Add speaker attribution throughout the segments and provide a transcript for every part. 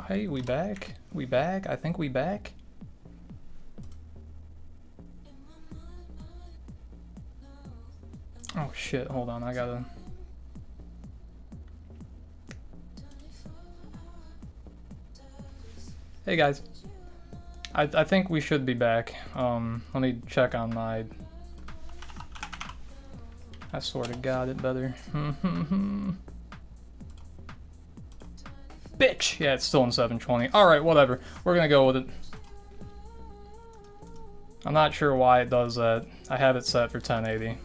Speaker 1: Hey, we back? We back? I think we back? Oh shit, hold on, I gotta... Hey guys. I think we should be back. Let me check on my... I sort of got it better. Bitch! Yeah, it's still in 720. Alright, whatever. We're gonna go with it. I'm not sure why it does that. I have it set for 1080.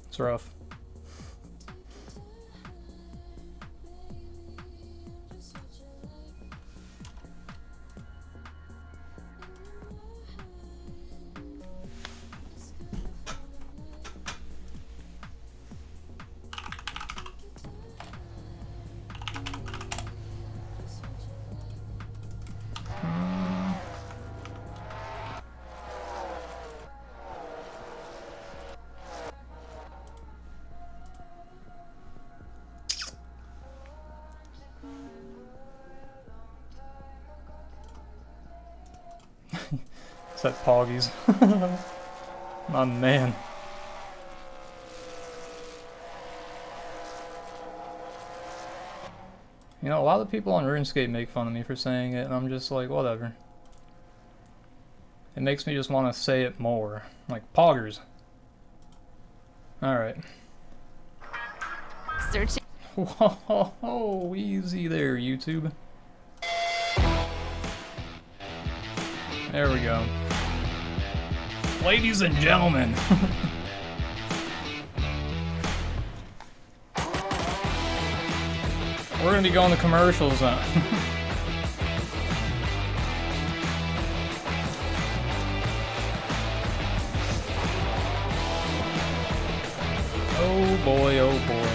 Speaker 1: It's rough. Set Poggies. My man. You know, a lot of people on RuneScape make fun of me for saying it, and I'm just like, whatever. It makes me just want to say it more. Like, poggers. Alright.
Speaker 2: Searching.
Speaker 1: Whoa, easy there, YouTube. There we go. Ladies and gentlemen. We're gonna be going to commercials now. Oh boy, oh boy.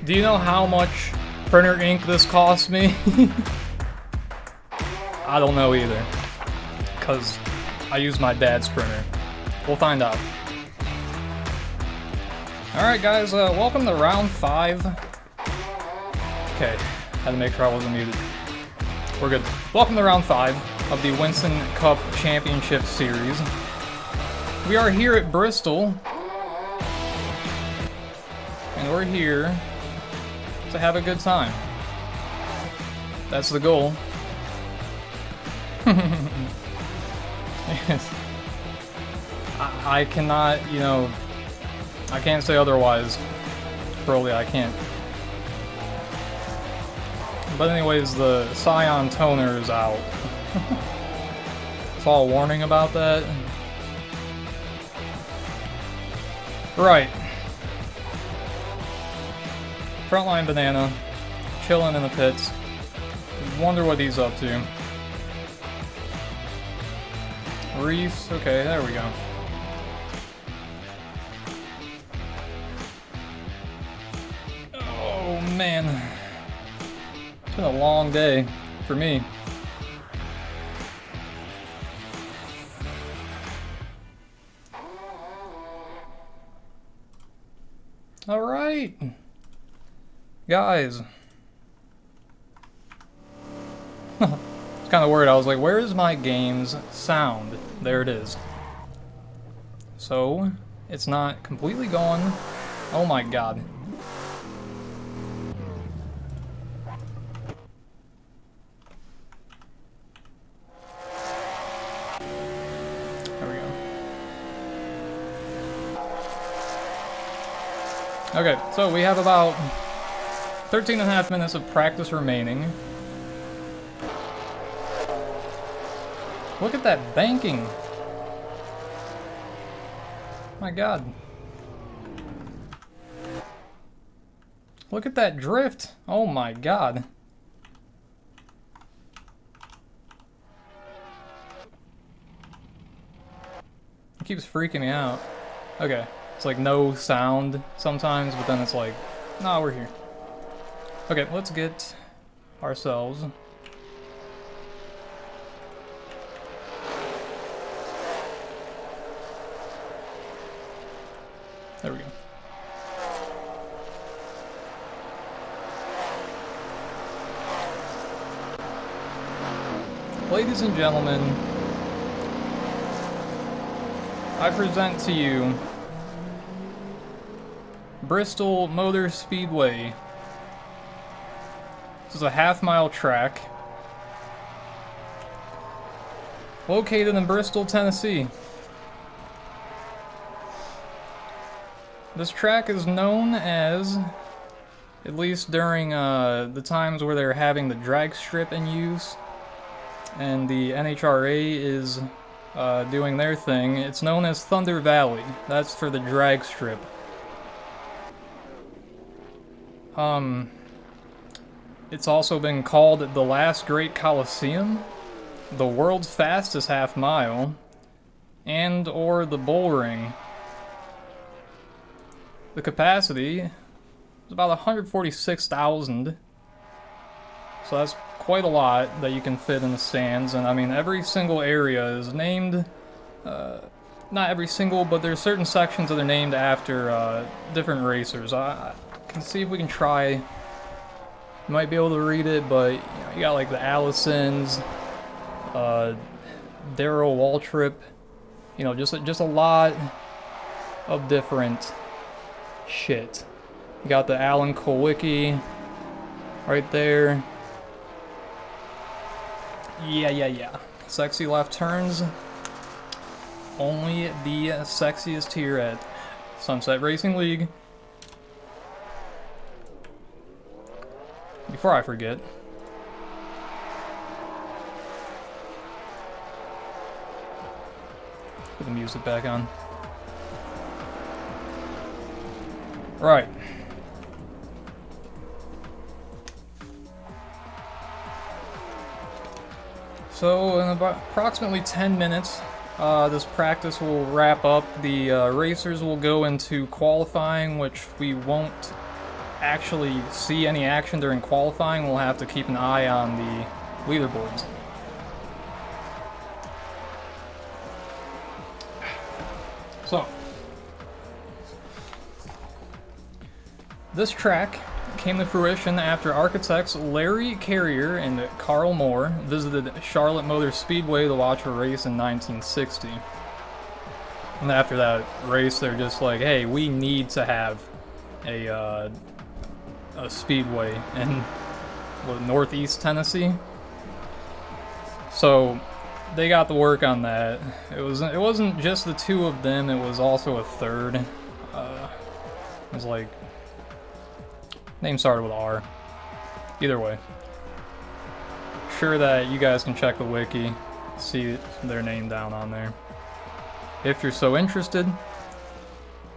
Speaker 1: Do you know how much printer ink this cost me? I don't know either, because I use my dad's printer. We'll find out. Alright guys, welcome to round 5. Okay, had to make sure I wasn't muted. We're good. Welcome to round 5 of the Winston Cup Championship Series. We are here at Bristol, and we're here to have a good time. That's the goal. Yes. I cannot, you know, I can't say otherwise. Probably I can't. But anyways, the Scion toner is out. Saw a warning about that. Right. Frontline Banana, chilling in the pits. Wonder what he's up to. Reese, okay, there we go. Oh man, it's been a long day for me. All right. Guys. It's kind of weird. I was like, where is my game's sound? There it is. So, it's not completely gone. Oh my god. There we go. Okay, so we have about 13.5 minutes of practice remaining. Look at that banking. My god. Look at that drift. Oh my god. It keeps freaking me out. Okay. It's like no sound sometimes, but then it's like, nah, we're here. Okay, let's get ourselves ladies and gentlemen, I present to you Bristol Motor Speedway. This is a half-mile track located in Bristol, Tennessee. This track is known as, at least during the times where they're having the drag strip in use, and the NHRA is doing their thing, it's known as Thunder Valley. That's for the drag strip. It's also been called the Last Great Coliseum, the world's fastest half mile, and or the Bull Ring. The capacity is about 146,000, so that's quite a lot that you can fit in the stands. And I mean, every single area is named, not every single, but there's certain sections that are named after different racers. I can see if we can try. You might be able to read it, but you know, you got like the Allisons, Darrell Waltrip, you know, just a lot of different shit. You got the Alan Kulwicki right there. Yeah. Sexy left turns. Only the sexiest here at Sunset Racing League. Before I forget, put the music back on. Right. So in about approximately 10 minutes, this practice will wrap up. The racers will go into qualifying, which we won't actually see any action during qualifying. We'll have to keep an eye on the leaderboards. So, this track came to fruition after architects Larry Carrier and Carl Moore visited Charlotte Motor Speedway to watch a race in 1960. And after that race, they're just like, hey, we need to have a speedway in Northeast Tennessee. So they got to work on that. It wasn't just the two of them, it was also a third. It was like, name started with R. Either way. Sure that you guys can check the wiki, see their name down on there, if you're so interested.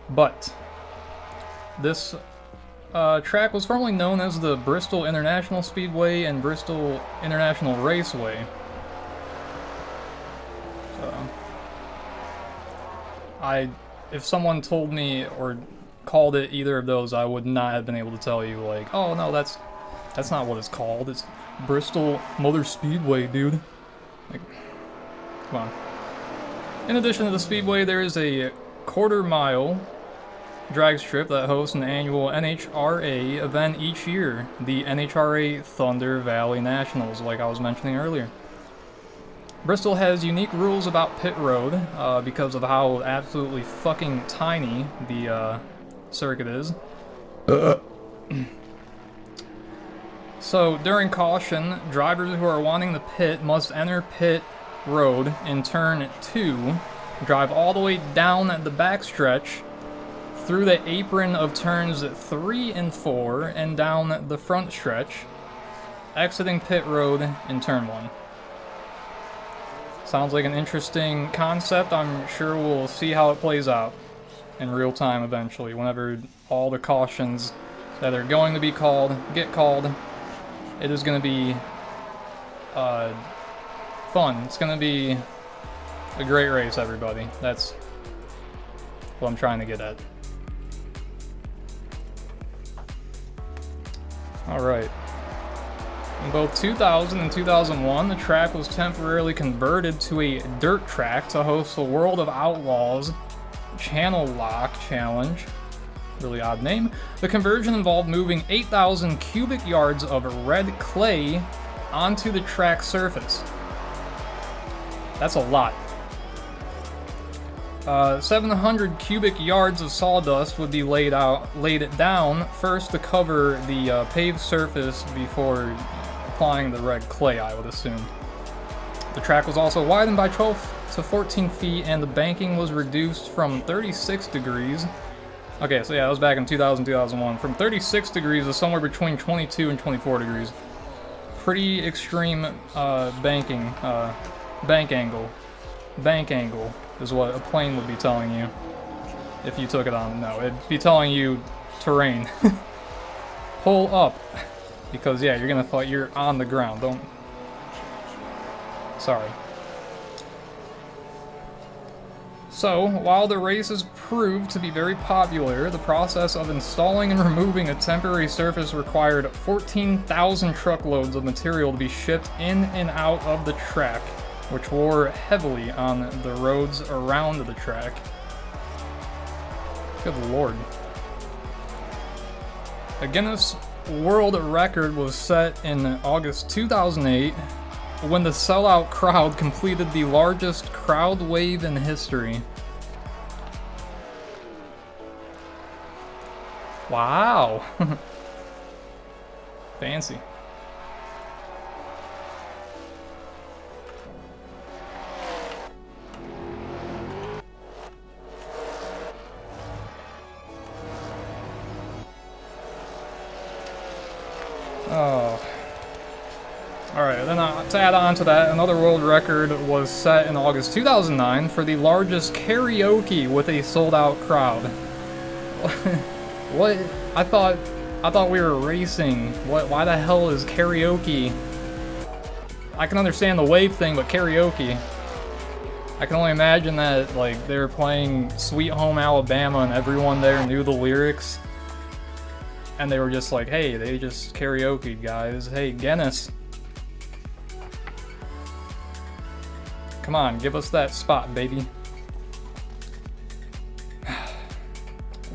Speaker 1: But this track was formerly known as the Bristol International Speedway and Bristol International Raceway. So, if someone told me or called it either of those, I would not have been able to tell you, like, oh no, that's not what it's called. It's Bristol Motor Speedway, dude. Like, come on. In addition to the speedway, there is a quarter-mile drag strip that hosts an annual NHRA event each year, the NHRA Thunder Valley Nationals, like I was mentioning earlier. Bristol has unique rules about pit road because of how absolutely fucking tiny the circuit is. So during caution, drivers who are wanting to pit must enter pit road in turn 2, drive all the way down the backstretch through the apron of turns 3 and 4 and down the front stretch, exiting pit road in turn 1. Sounds like an interesting concept. I'm sure we'll see how it plays out in real time eventually, whenever all the cautions that are going to be called get called. It is going to be fun. It's going to be a great race, everybody. That's what I'm trying to get at. Alright. In both 2000 and 2001, the track was temporarily converted to a dirt track to host the World of Outlaws Channel Lock Challenge. Really odd name. The conversion involved moving 8,000 cubic yards of red clay onto the track surface. That's a lot. 700 cubic yards of sawdust would be laid down first to cover the paved surface before applying the red clay, I would assume. The track was also widened by 12 to 14 feet, and the banking was reduced from 36 degrees. Okay, so yeah, that was back in 2000, 2001. From 36 degrees to somewhere between 22 and 24 degrees. Pretty extreme bank angle. Bank angle is what a plane would be telling you if you took it on. No, it'd be telling you terrain. Pull up, because yeah, you're on the ground. Don't. Sorry. So, while the races proved to be very popular, the process of installing and removing a temporary surface required 14,000 truckloads of material to be shipped in and out of the track, which wore heavily on the roads around the track. Good lord. A Guinness World Record was set in August 2008 when the sellout crowd completed the largest crowd wave in history. Wow. Fancy. Oh. Alright, then to add on to that, another world record was set in August 2009 for the largest karaoke with a sold-out crowd. What? I thought we were racing. Why the hell is karaoke? I can understand the wave thing, but karaoke. I can only imagine that, like, they were playing Sweet Home Alabama and everyone there knew the lyrics. And they were just like, hey, they just karaoke, guys. Hey, Guinness. Come on, give us that spot, baby.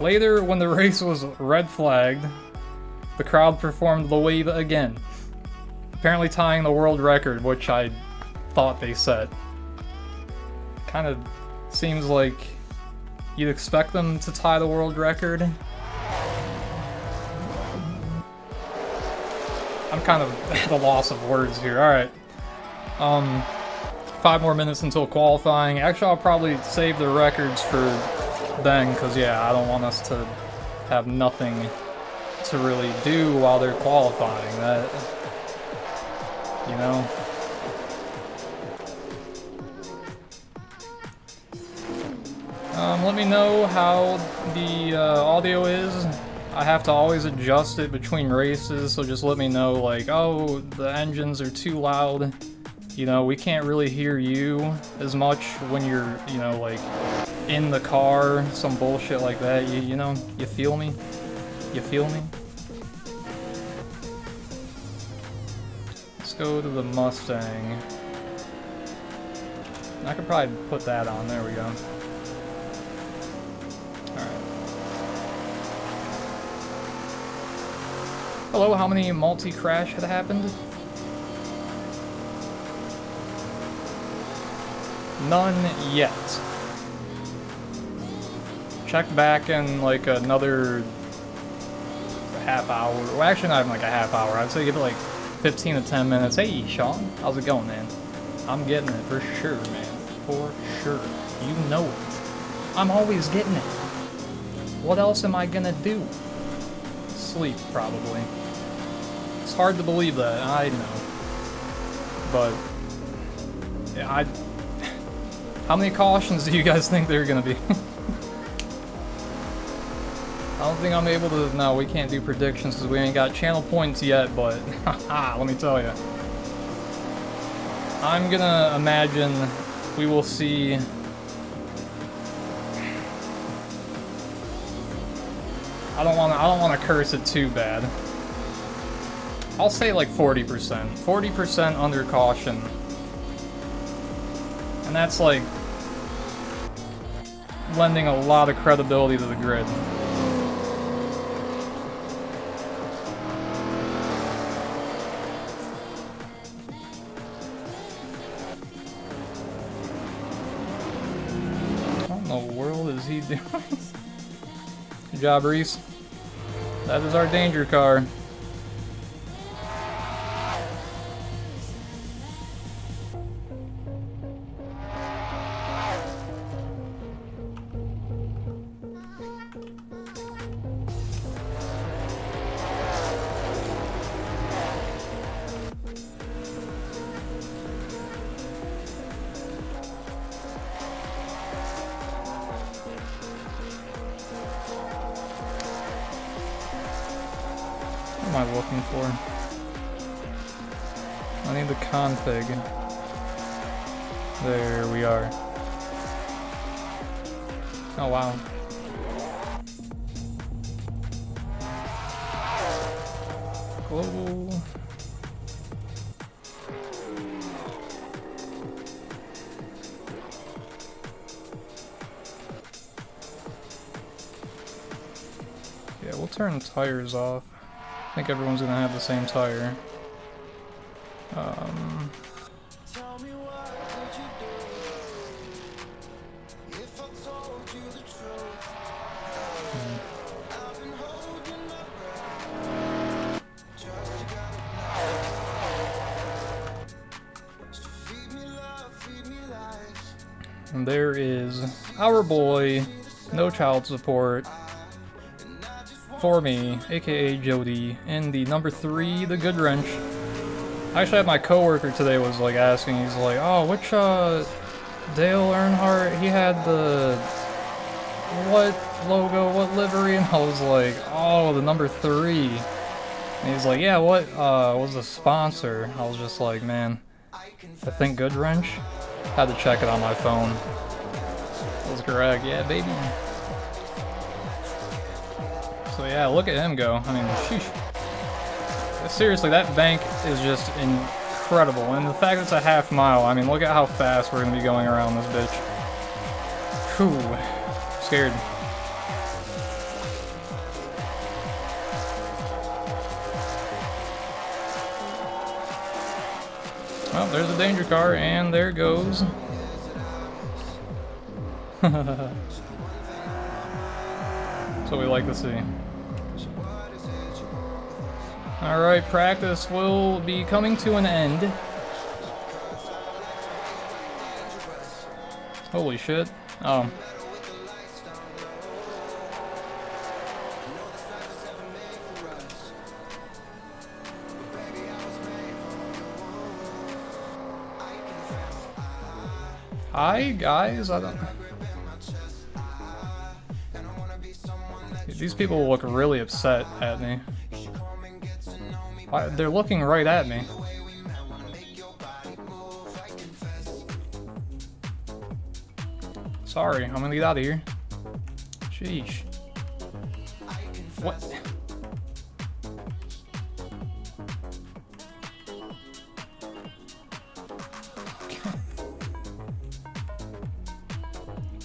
Speaker 1: Later, when the race was red flagged, the crowd performed the wave again, apparently tying the world record, which I thought they set. Kind of seems like you'd expect them to tie the world record. I'm kind of at a loss of words here. Alright. 5 more minutes until qualifying. Actually, I'll probably save the records for then, because yeah, I don't want us to have nothing to really do while they're qualifying. That, you know. Let me know how the audio is. I have to always adjust it between races, so just let me know, like, oh, the engines are too loud. You know, we can't really hear you as much when you're, you know, like, in the car, some bullshit like that. You know, you feel me? You feel me? Let's go to the Mustang. I could probably put that on. There we go. Alright. Hello, how many multi-crash had happened? None yet. Check back in like another half hour. Well, actually not even like a half hour. I'd say give it like 15 to 10 minutes. Hey, Sean, how's it going, man? I'm getting it for sure, man. For sure. You know it. I'm always getting it. What else am I gonna do? Sleep, probably. It's hard to believe that, I know. But yeah, how many cautions do you guys think there are gonna be? I don't think I'm able to. No, we can't do predictions because we ain't got channel points yet, but let me tell you. I'm gonna imagine we will see. I don't want to curse it too bad. I'll say like 40%. 40% under caution. And that's like lending a lot of credibility to the grid. is he doing? Good job, Reese. That is our danger car. What am I looking for? I need the config. There we are. Oh wow. Global. Yeah, we'll turn tires off. I think everyone's gonna have the same tire. And there is our boy, no child support. For me, aka Jody, in the number 3, the good wrench. I actually had my coworker today was like asking, he's like, oh, which Dale Earnhardt, he had the what logo, what livery? And I was like, oh, the number 3. And he's like, yeah, what was the sponsor? I was just like, man, I think good wrench. Had to check it on my phone. That was correct, yeah, baby. So yeah, look at him go. I mean, sheesh. Seriously, that bank is just incredible. And the fact that it's a half mile, I mean, look at how fast we're gonna be going around this bitch. Whew. Scared. Well, there's a danger car, and there goes. That's what we like to see. Alright, practice will be coming to an end. Holy shit. Oh. Hi, guys. I don't... These people look really upset at me. They're looking right at me. Sorry, I'm gonna get out of here. Sheesh. What?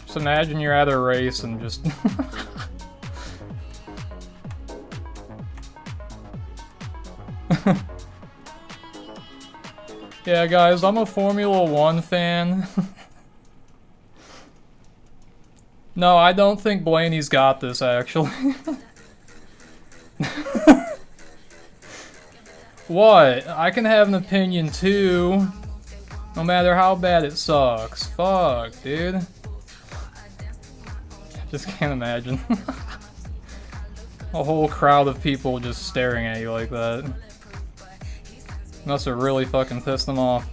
Speaker 1: Just imagine you're at a race and just... Yeah, guys, I'm a Formula 1 fan. No, I don't think Blaney's got this, actually. What? I can have an opinion, too. No matter how bad it sucks. Fuck, dude. Just can't imagine. A whole crowd of people just staring at you like that. Must have really fucking pissed them off.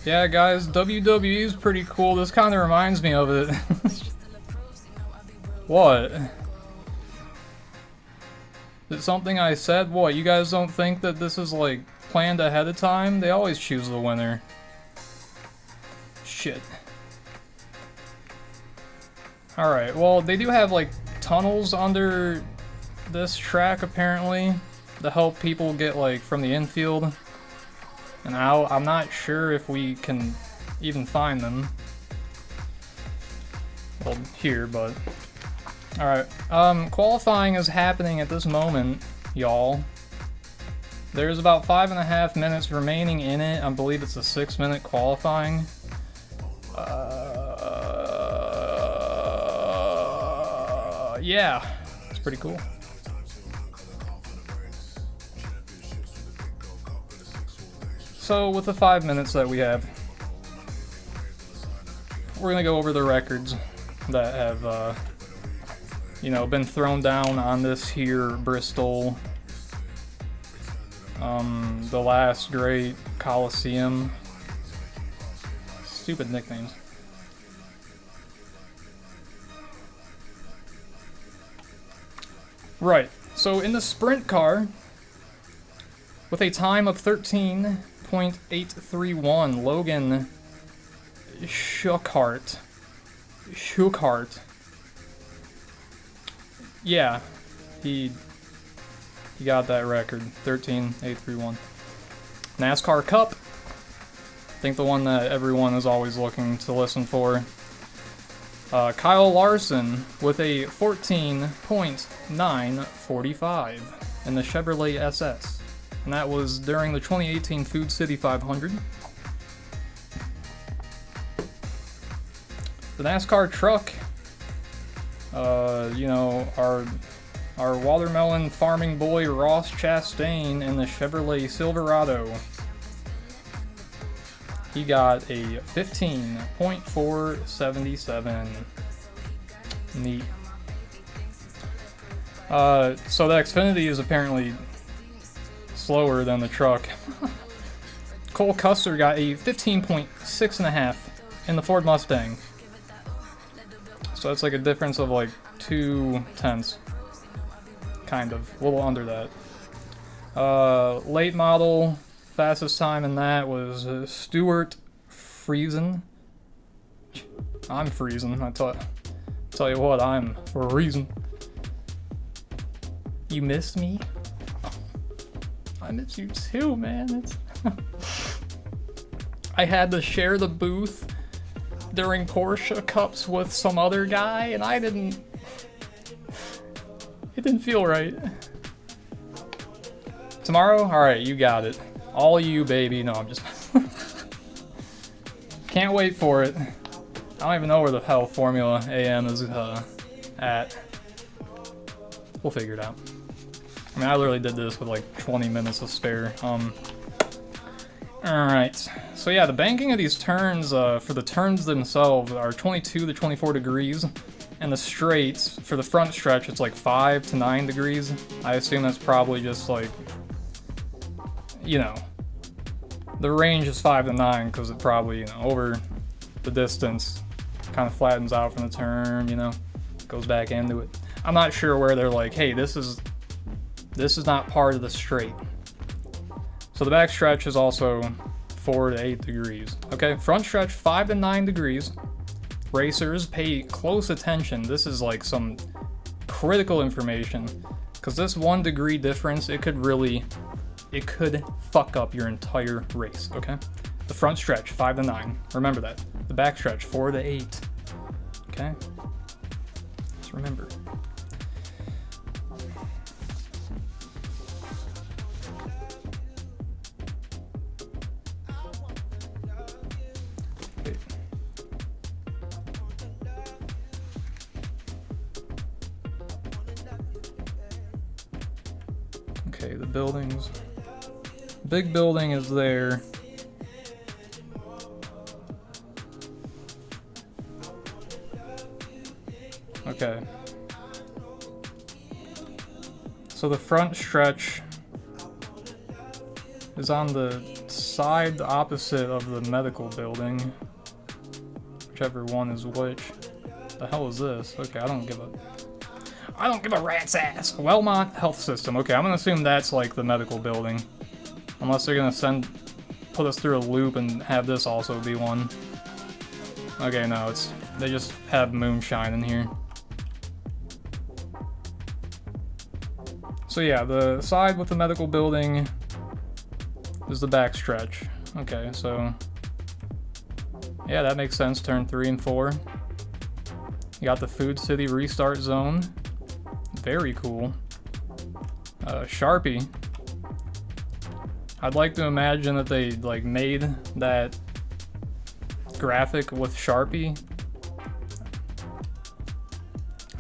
Speaker 1: Yeah, guys, WWE is pretty cool. This kind of reminds me of it. What? Is it something I said? What, you guys don't think that this is, like, planned ahead of time? They always choose the winner. Shit. Alright, well, they do have, like, tunnels under this track, apparently, to help people get, like, from the infield and out. I'm not sure if we can even find them. Well, here, but... Alright, qualifying is happening at this moment, y'all. There's about 5.5 minutes remaining in it. I believe it's a 6-minute qualifying. Yeah, it's pretty cool. So with the 5 minutes that we have, we're gonna go over the records that have, you know, been thrown down on this here Bristol, the last great Coliseum. Stupid nicknames. Right, so in the sprint car, with a time of 13.831, Logan Schuchart. Yeah, he got that record, 13.831. NASCAR Cup, I think the one that everyone is always looking to listen for. Kyle Larson with a 14.945 in the Chevrolet SS. And that was during the 2018 Food City 500. The NASCAR truck, you know, our watermelon farming boy Ross Chastain in the Chevrolet Silverado. He got a 15.477. Neat. So the Xfinity is apparently slower than the truck. Cole Custer got a 15.6.5 in the Ford Mustang. So that's like a difference of like 2/10. Kind of. A little under that. Late model. Fastest time in that was Stuart Friesen. I'm freezing. I tell you what, I'm for a reason. You missed me? I miss you too, man. I had to share the booth during Porsche Cups with some other guy, and it didn't feel right. Tomorrow? Alright, you got it. All you, baby. No, I'm just... Can't wait for it. I don't even know where the hell Formula AM is at. We'll figure it out. I mean, I literally did this with like 20 minutes to spare. Alright. So yeah, the banking of these turns, for the turns themselves, are 22 to 24 degrees. And the straights, for the front stretch, it's like 5 to 9 degrees. I assume that's probably just like... You know, the range is 5 to 9 because it probably, you know, over the distance kind of flattens out from the turn, you know, goes back into it. I'm not sure where they're like, hey, this is not part of the straight. So the back stretch is also 4 to 8 degrees. Okay, front stretch 5 to 9 degrees. Racers, pay close attention. This is like some critical information because this 1 degree difference, it could fuck up your entire race, okay? The front stretch, 5 to 9. Remember that. The back stretch, 4 to 8. Okay? Just remember. Wait. Okay, the buildings. Big building is there. Okay. So the front stretch is on the side opposite of the medical building. Whichever one is which. The hell is this? Okay, I don't give a rat's ass. Wellmont Health System. Okay, I'm gonna assume that's like the medical building. Unless they're gonna put us through a loop and have this also be one. Okay, no, they just have moonshine in here. So yeah, the side with the medical building is the back stretch. Okay, so yeah, that makes sense. Turn 3 and 4. You got the Food City restart zone. Very cool. Sharpie. I'd like to imagine that they like made that graphic with Sharpie.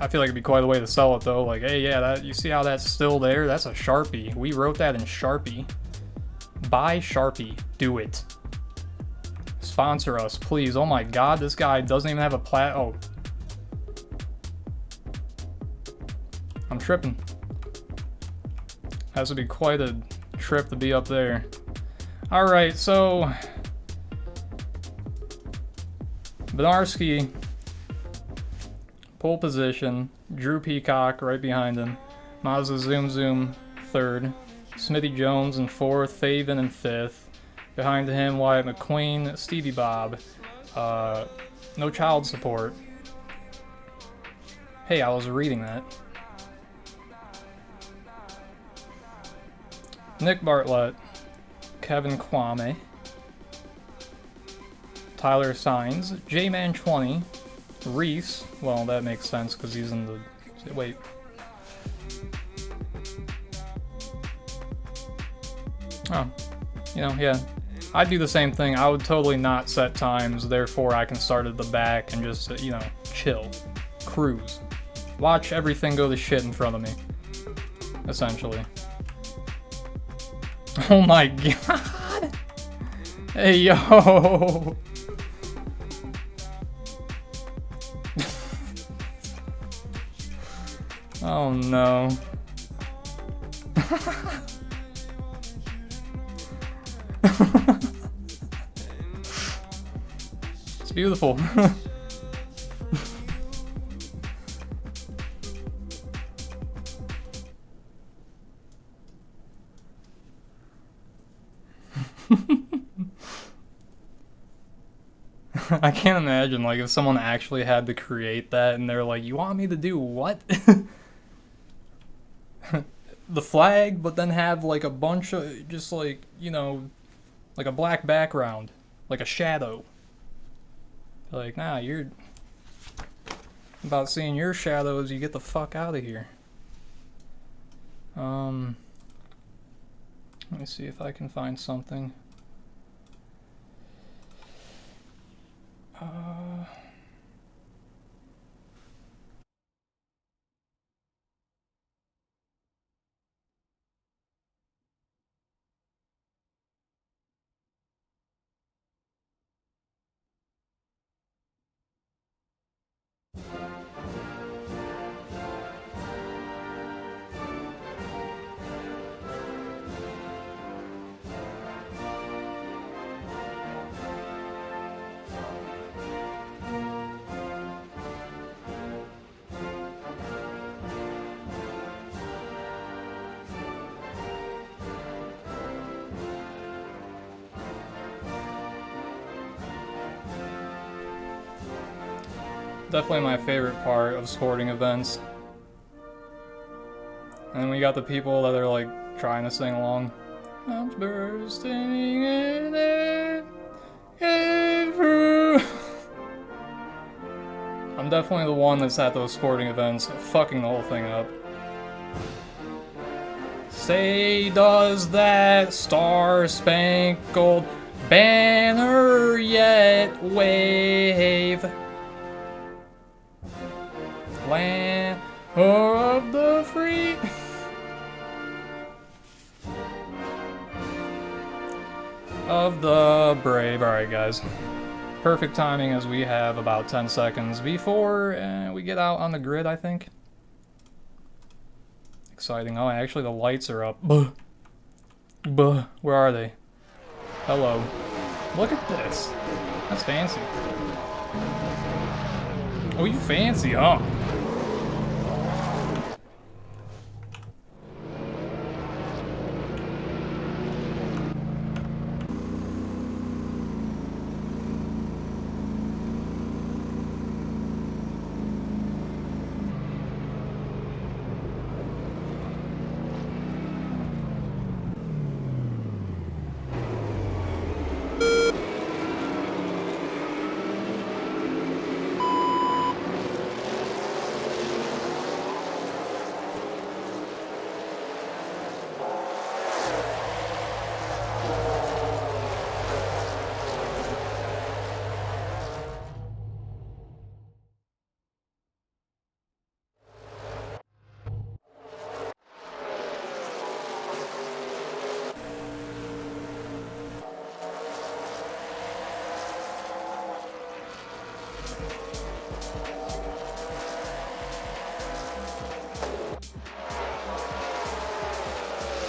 Speaker 1: I feel like it'd be quite a way to sell it though. Like, hey, yeah, that you see how that's still there? That's a Sharpie. We wrote that in Sharpie. Buy Sharpie. Do it. Sponsor us, please. Oh my god, this guy doesn't even have a oh. I'm tripping. Has to be quite a trip to be up there. Alright, so Benarski, pole position. Drew Peacock right behind him. Mazda Zoom Zoom third. Smithy Jones in fourth. Faven in fifth. Behind him, Wyatt McQueen, Stevie Bob. No child support. Hey, I was reading that. Nick Bartlett. Kevin Kwame. Tyler Sainz. J-Man 20. Reese. Well, that makes sense because he's in the... Wait. Oh. You know, yeah. I'd do the same thing. I would totally not set times, therefore I can start at the back and just, you know, chill. Cruise. Watch everything go to shit in front of me. Essentially. Oh my god! Hey, yo! Oh no. It's beautiful. I can't imagine, like, if someone actually had to create that and they're like, you want me to do what? The flag, but then have, like, a bunch of, just, like, you know, like a black background. Like a shadow. Like, nah, you're about seeing your shadows, you get the fuck out of here. Let me see if I can find something. Definitely my favorite part of sporting events. And then we got the people that are like trying to sing along. I'm bursting in it. I'm definitely the one that's at those sporting events, fucking the whole thing up. Say, does that star-spangled banner yet wave? Land of the free. Of the brave. Alright, guys. Perfect timing as we have about 10 seconds before we get out on the grid, I think. Exciting. Oh, actually the lights are up. Buh. Buh. Where are they? Hello. Look at this. That's fancy. Oh, you fancy, huh?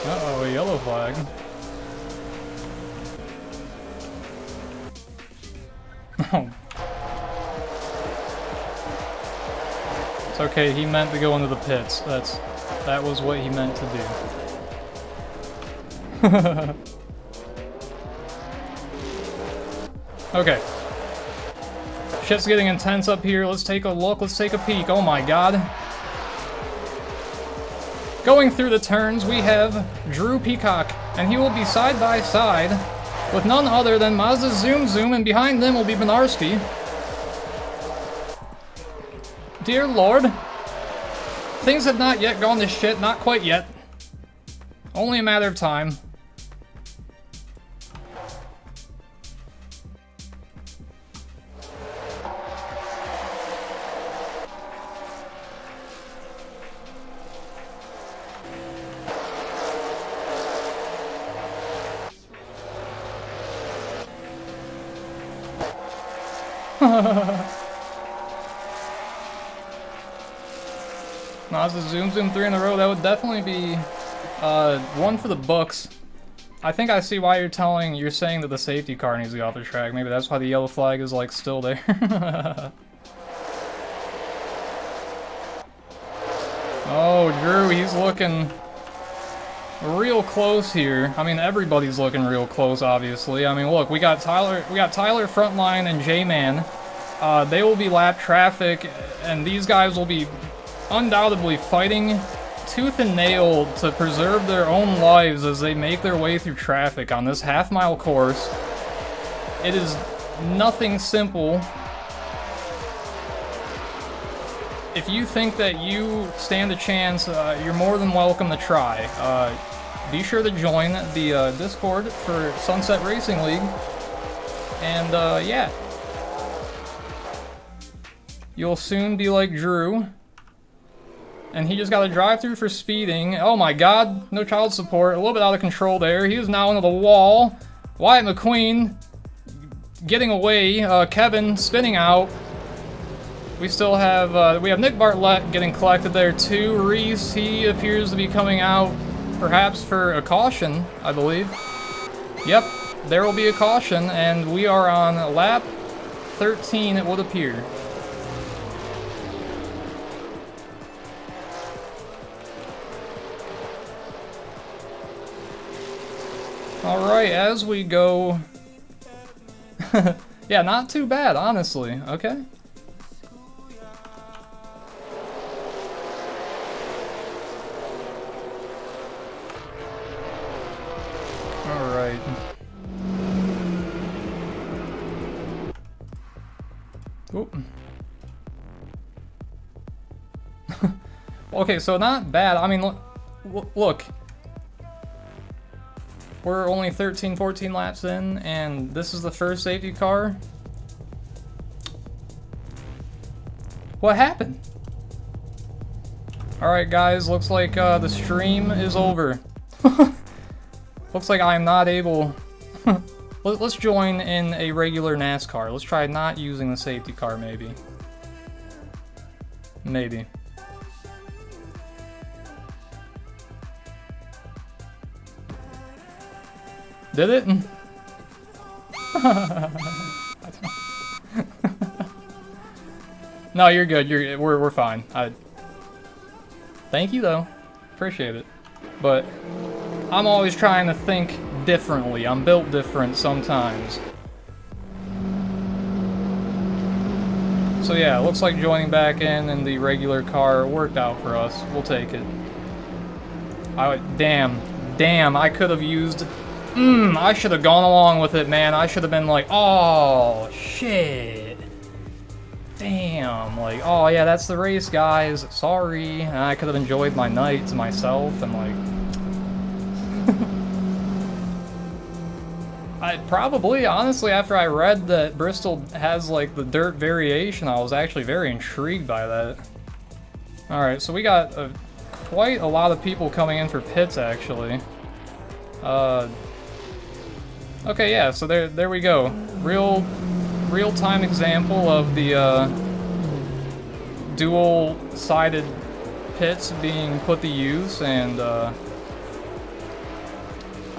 Speaker 1: Uh-oh, a yellow flag. Oh. It's okay, he meant to go into the pits. That was what he meant to do. Okay. Shit's getting intense up here. Let's take a look. Let's take a peek. Oh my god. Going through the turns, we have Drew Peacock, and he will be side by side with none other than Mazda Zoom Zoom, and behind them will be Benarski. Dear Lord. Things have not yet gone to shit. Not quite yet. Only a matter of time. Mazda Zoom Zoom 3 in a row, that would definitely be one for the books. I think I see why you're saying that the safety car needs to go off the track. Maybe that's why the yellow flag is like still there. Oh, Drew, he's looking real close here. I mean, everybody's looking real close, obviously. I mean, look, we got Tyler Frontline and J-Man. They will be lap traffic, and these guys will be undoubtedly fighting tooth and nail to preserve their own lives as they make their way through traffic on this half-mile course. It is nothing simple. If you think that you stand a chance, you're more than welcome to try. Be sure to join the Discord for Sunset Racing League. And yeah. You'll soon be like Drew. And he just got a drive-through for speeding. Oh my god, no child support. A little bit out of control there. He is now into the wall. Wyatt McQueen getting away. Kevin spinning out. We still have, we have Nick Bartlett getting collected there too. Reese, he appears to be coming out perhaps for a caution, I believe. Yep, there will be a caution, and we are on lap 13, it would appear. Alright, as we go... yeah, not too bad, honestly. Okay. Alright. Oop. Okay, so not bad. I mean, look. We're only 13, 14 laps in, and this is the first safety car. What happened? Alright guys, looks like the stream is over. Looks like I'm not able... Let's join in a regular NASCAR. Let's try not using the safety car, maybe. Maybe. Did it? No, you're good. We're fine. Thank you though. Appreciate it. But I'm always trying to think differently. I'm built different sometimes. So yeah, it looks like joining back in the regular car worked out for us. We'll take it. Damn, I could have used... I should have gone along with it, man. I should have been like, oh, shit. Damn, like, oh yeah, that's the race, guys. Sorry. And I could have enjoyed my night to myself and like... Probably, honestly, after I read that Bristol has like the dirt variation, I was actually very intrigued by that. Alright, so we got quite a lot of people coming in for pits, actually. Okay, yeah, so there we go. Real-time example of the dual-sided pits being put to use, and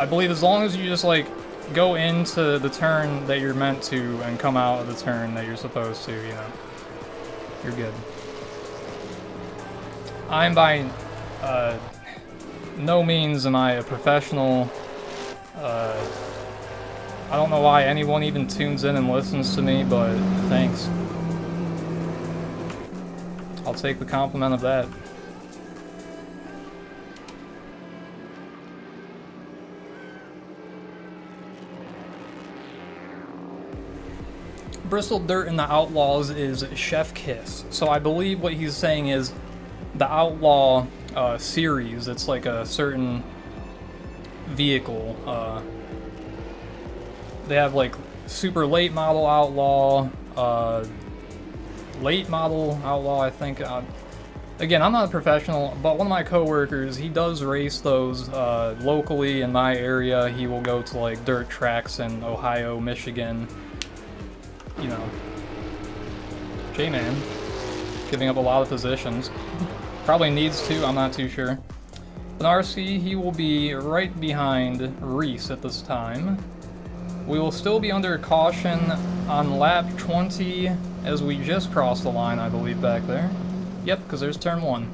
Speaker 1: I believe as long as you just like go into the turn that you're meant to and come out of the turn that you're supposed to, you know, you're good. I'm by no means am I a professional. I don't know why anyone even tunes in and listens to me, but thanks. I'll take the compliment of that. Bristol Dirt in the Outlaws is Chef Kiss. So I believe what he's saying is the Outlaw series. It's like a certain vehicle. They have like super late model Outlaw, late model Outlaw, I think. Again, I'm not a professional, but one of my coworkers, he does race those locally in my area. He will go to like dirt tracks in Ohio, Michigan. You know, J-Man, giving up a lot of positions. Probably needs to, I'm not too sure. An RC, he will be right behind Reese at this time. We will still be under caution on lap 20 as we just crossed the line, I believe, back there. Yep, because there's turn 1.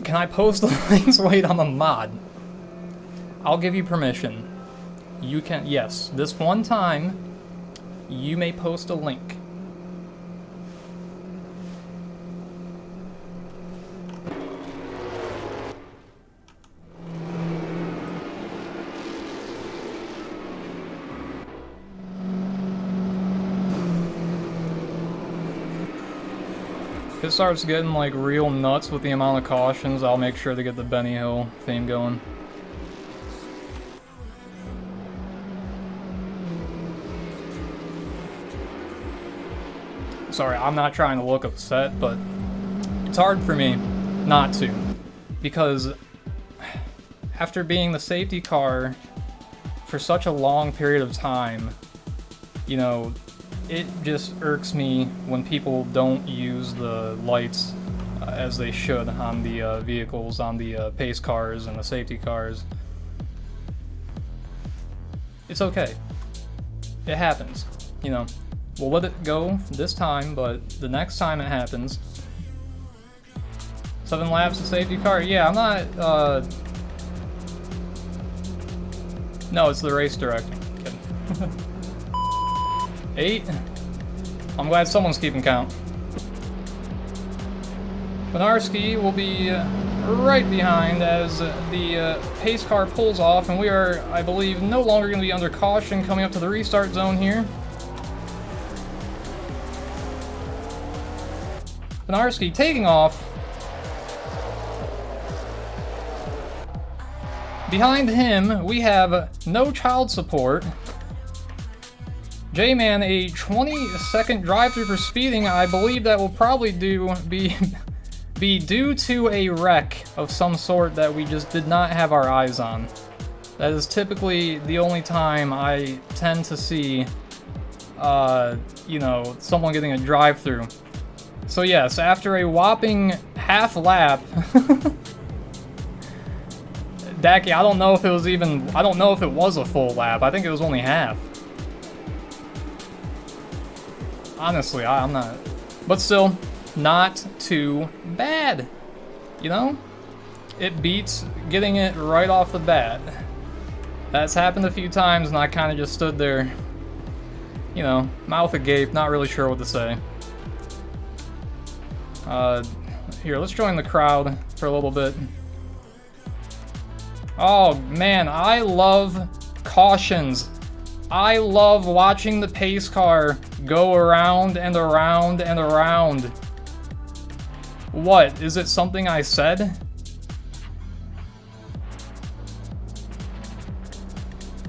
Speaker 1: Can I post the links? Wait, I'm a mod. I'll give you permission. You can, yes, this one time, you may post a link. If it starts getting like real nuts with the amount of cautions, I'll make sure to get the Benny Hill theme going. Sorry, I'm not trying to look upset, but it's hard for me not to, because after being the safety car for such a long period of time, you know, it just irks me when people don't use the lights as they should on the vehicles, on the pace cars and the safety cars. It's okay. It happens, you know. We'll let it go this time, but the next time it happens... 7 laps of safety car? Yeah, I'm not, No, it's the race director. Kidding. 8? I'm glad someone's keeping count. Benarski will be right behind as the pace car pulls off, and we are, I believe, no longer going to be under caution coming up to the restart zone here. Benarski taking off. Behind him, we have no child support. J-Man, a 20-second drive-through for speeding. I believe that will probably be due to a wreck of some sort that we just did not have our eyes on. That is typically the only time I tend to see, you know, someone getting a drive-through. So yes, after a whopping half lap, Dacky, I don't know if it was even, I don't know if it was a full lap. I think it was only half. Honestly, I'm not, but still, not too bad. You know? It beats getting it right off the bat. That's happened a few times and I kind of just stood there, you know, mouth agape, not really sure what to say. Here, let's join the crowd for a little bit. Oh man, I love cautions. I love watching the pace car go around and around and around. What? Is it something I said?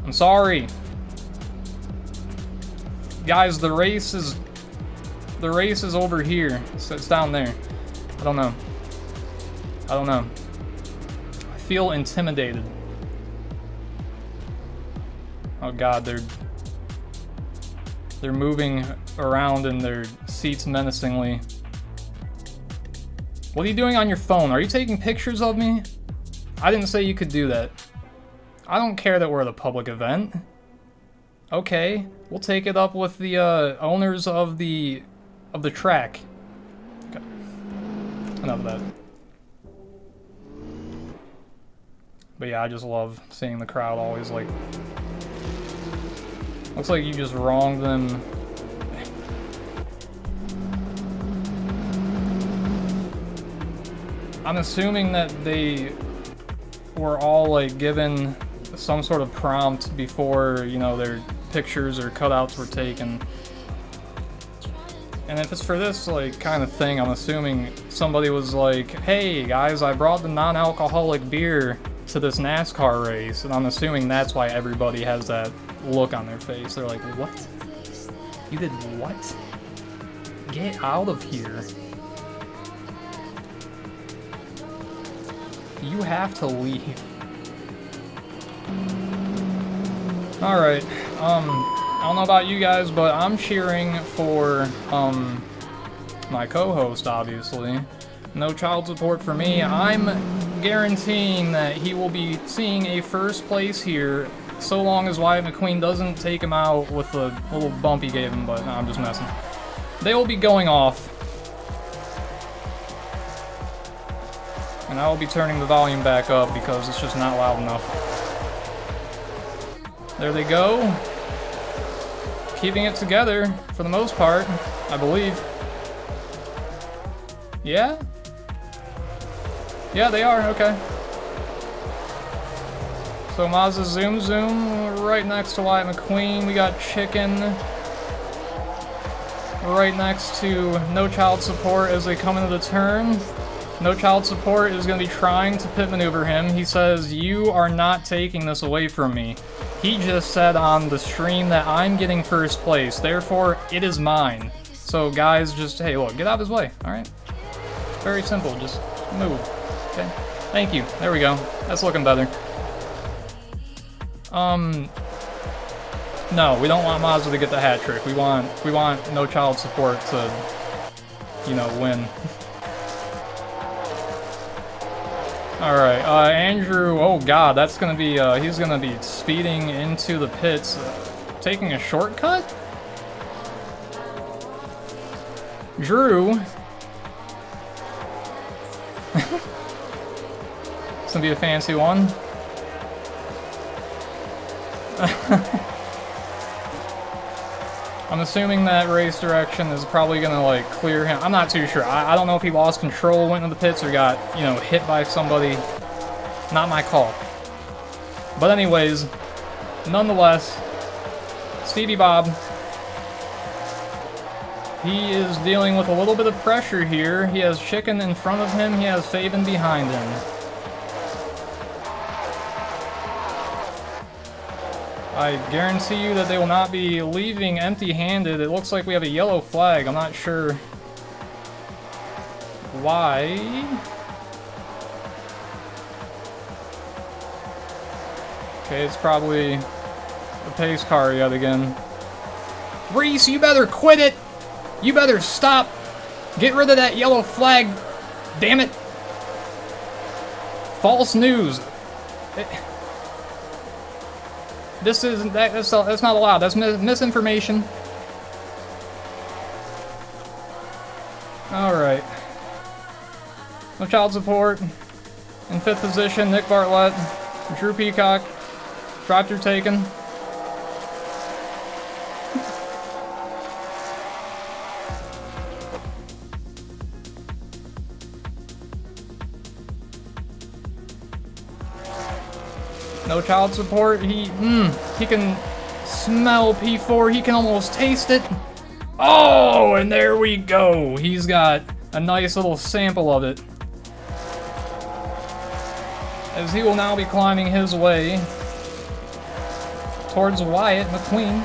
Speaker 1: I'm sorry. Guys, the race is over here. So it's down there. I don't know. I don't know. I feel intimidated. Oh god, they're moving around in their seats menacingly. What are you doing on your phone? Are you taking pictures of me? I didn't say you could do that. I don't care that we're at a public event. Okay, we'll take it up with the owners of the track. Okay. Enough of that. But yeah, I just love seeing the crowd always like... Looks like you just wronged them. I'm assuming that they were all like given some sort of prompt before, you know, their pictures or cutouts were taken. And if it's for this like kind of thing, I'm assuming somebody was like, hey guys, I brought the non-alcoholic beer to this NASCAR race, and I'm assuming that's why everybody has that look on their face. They're like, what? You did what? Get out of here. You have to leave. Alright, I don't know about you guys, but I'm cheering for, my co-host, obviously. No child support for me. I'm guaranteeing that he will be seeing a first place here, so long as Wyatt McQueen doesn't take him out with the little bump he gave him, but no, I'm just messing. They will be going off. And I will be turning the volume back up because it's just not loud enough. There they go. Keeping it together for the most part, I believe. Yeah? Yeah, they are, okay. So Mazda Zoom Zoom right next to Wyatt McQueen. We got Chicken right next to No Child Support as they come into the turn. No Child Support is going to be trying to pit maneuver him. He says, you are not taking this away from me. He just said on the stream that I'm getting first place, therefore it is mine. So guys, just, hey look, get out of his way, alright? Very simple, just move. Okay, thank you, there we go. That's looking better. No, we don't want Mazda to get the hat trick. We want No Child Support to, you know, win. Alright, Andrew, oh god, that's gonna be, he's gonna be speeding into the pits, taking a shortcut? Drew. It's gonna be a fancy one. I'm assuming that race direction is probably gonna like clear him. I'm not too sure. I don't know if he lost control, went into the pits, or got, you know, hit by somebody. Not my call. But anyways, nonetheless, Stevie Bob, he is dealing with a little bit of pressure here. He has Chicken in front of him, he has Faven behind him. I guarantee you that they will not be leaving empty-handed. It looks like we have a yellow flag. I'm not sure why. Okay, it's probably a pace car yet again. Reese, you better quit it! You better stop! Get rid of that yellow flag! Damn it! False news! This isn't that's not allowed. That's misinformation. All right. No Child Support in 5th position. Nick Bartlett, Drew Peacock, drive-through taken. No Child Support, he can smell P4, he can almost taste it. Oh, and there we go. He's got a nice little sample of it. As he will now be climbing his way towards Wyatt McQueen.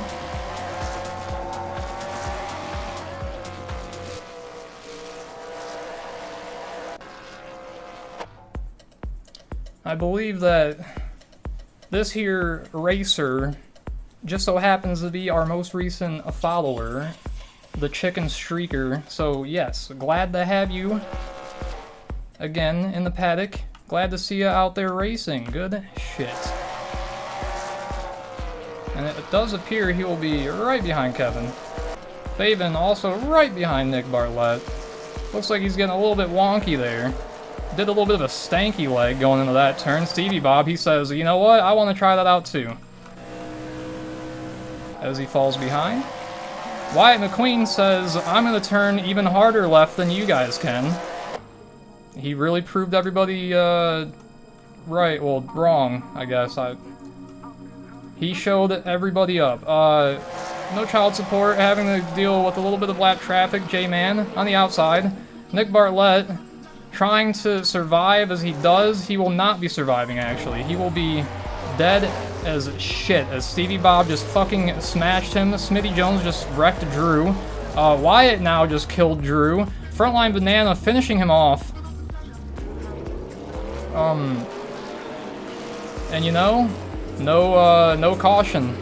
Speaker 1: I believe that this here racer just so happens to be our most recent follower, the Chicken Streaker. So yes, glad to have you again in the paddock. Glad to see you out there racing. Good shit. And it does appear he will be right behind Kevin. Fabian also right behind Nick Bartlett. Looks like he's getting a little bit wonky there. Did a little bit of a stanky leg going into that turn. Stevie Bob, he says, you know what? I want to try that out too. As he falls behind. Wyatt McQueen says, I'm going to turn even harder left than you guys can. He really proved everybody, right, well, wrong, I guess. He showed everybody up. No child support, having to deal with a little bit of lap traffic. J-Man on the outside. Nick Bartlett trying to survive as he does. He will not be surviving, actually. He will be dead as shit as Stevie Bob just fucking smashed him. Smithy Jones just wrecked Drew. Wyatt now just killed Drew. Frontline Banana finishing him off. And you know, no caution.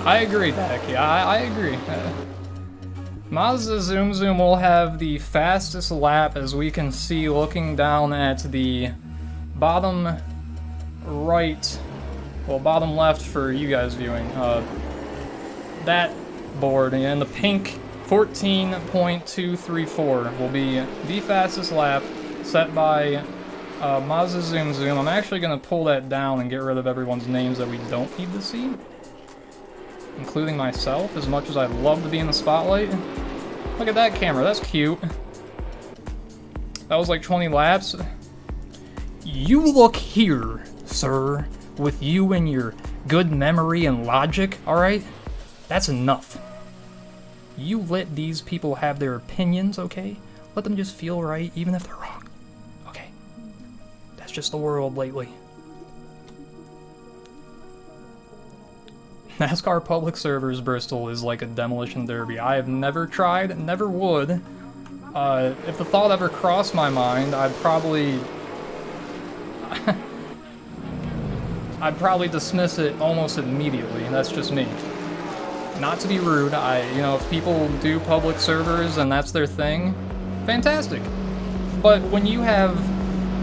Speaker 1: I agree, Dak. Yeah, I agree. Mazda Zoom Zoom will have the fastest lap, as we can see looking down at the bottom right, well, bottom left for you guys viewing. That board, and the pink 14.234 will be the fastest lap set by Mazda Zoom Zoom. I'm actually going to pull that down and get rid of everyone's names that we don't need to see, including myself, as much as I'd love to be in the spotlight. Look at that camera, that's cute. That was like 20 laps. You look here, sir, with you and your good memory and logic, alright? That's enough. You let these people have their opinions, okay? Let them just feel right, even if they're wrong. Okay? That's just the world lately. NASCAR Public Servers Bristol is like a demolition derby. I have never tried, never would. If the thought ever crossed my mind, I'd probably dismiss it almost immediately. That's just me. Not to be rude, you know, if people do public servers and that's their thing, fantastic. But when you have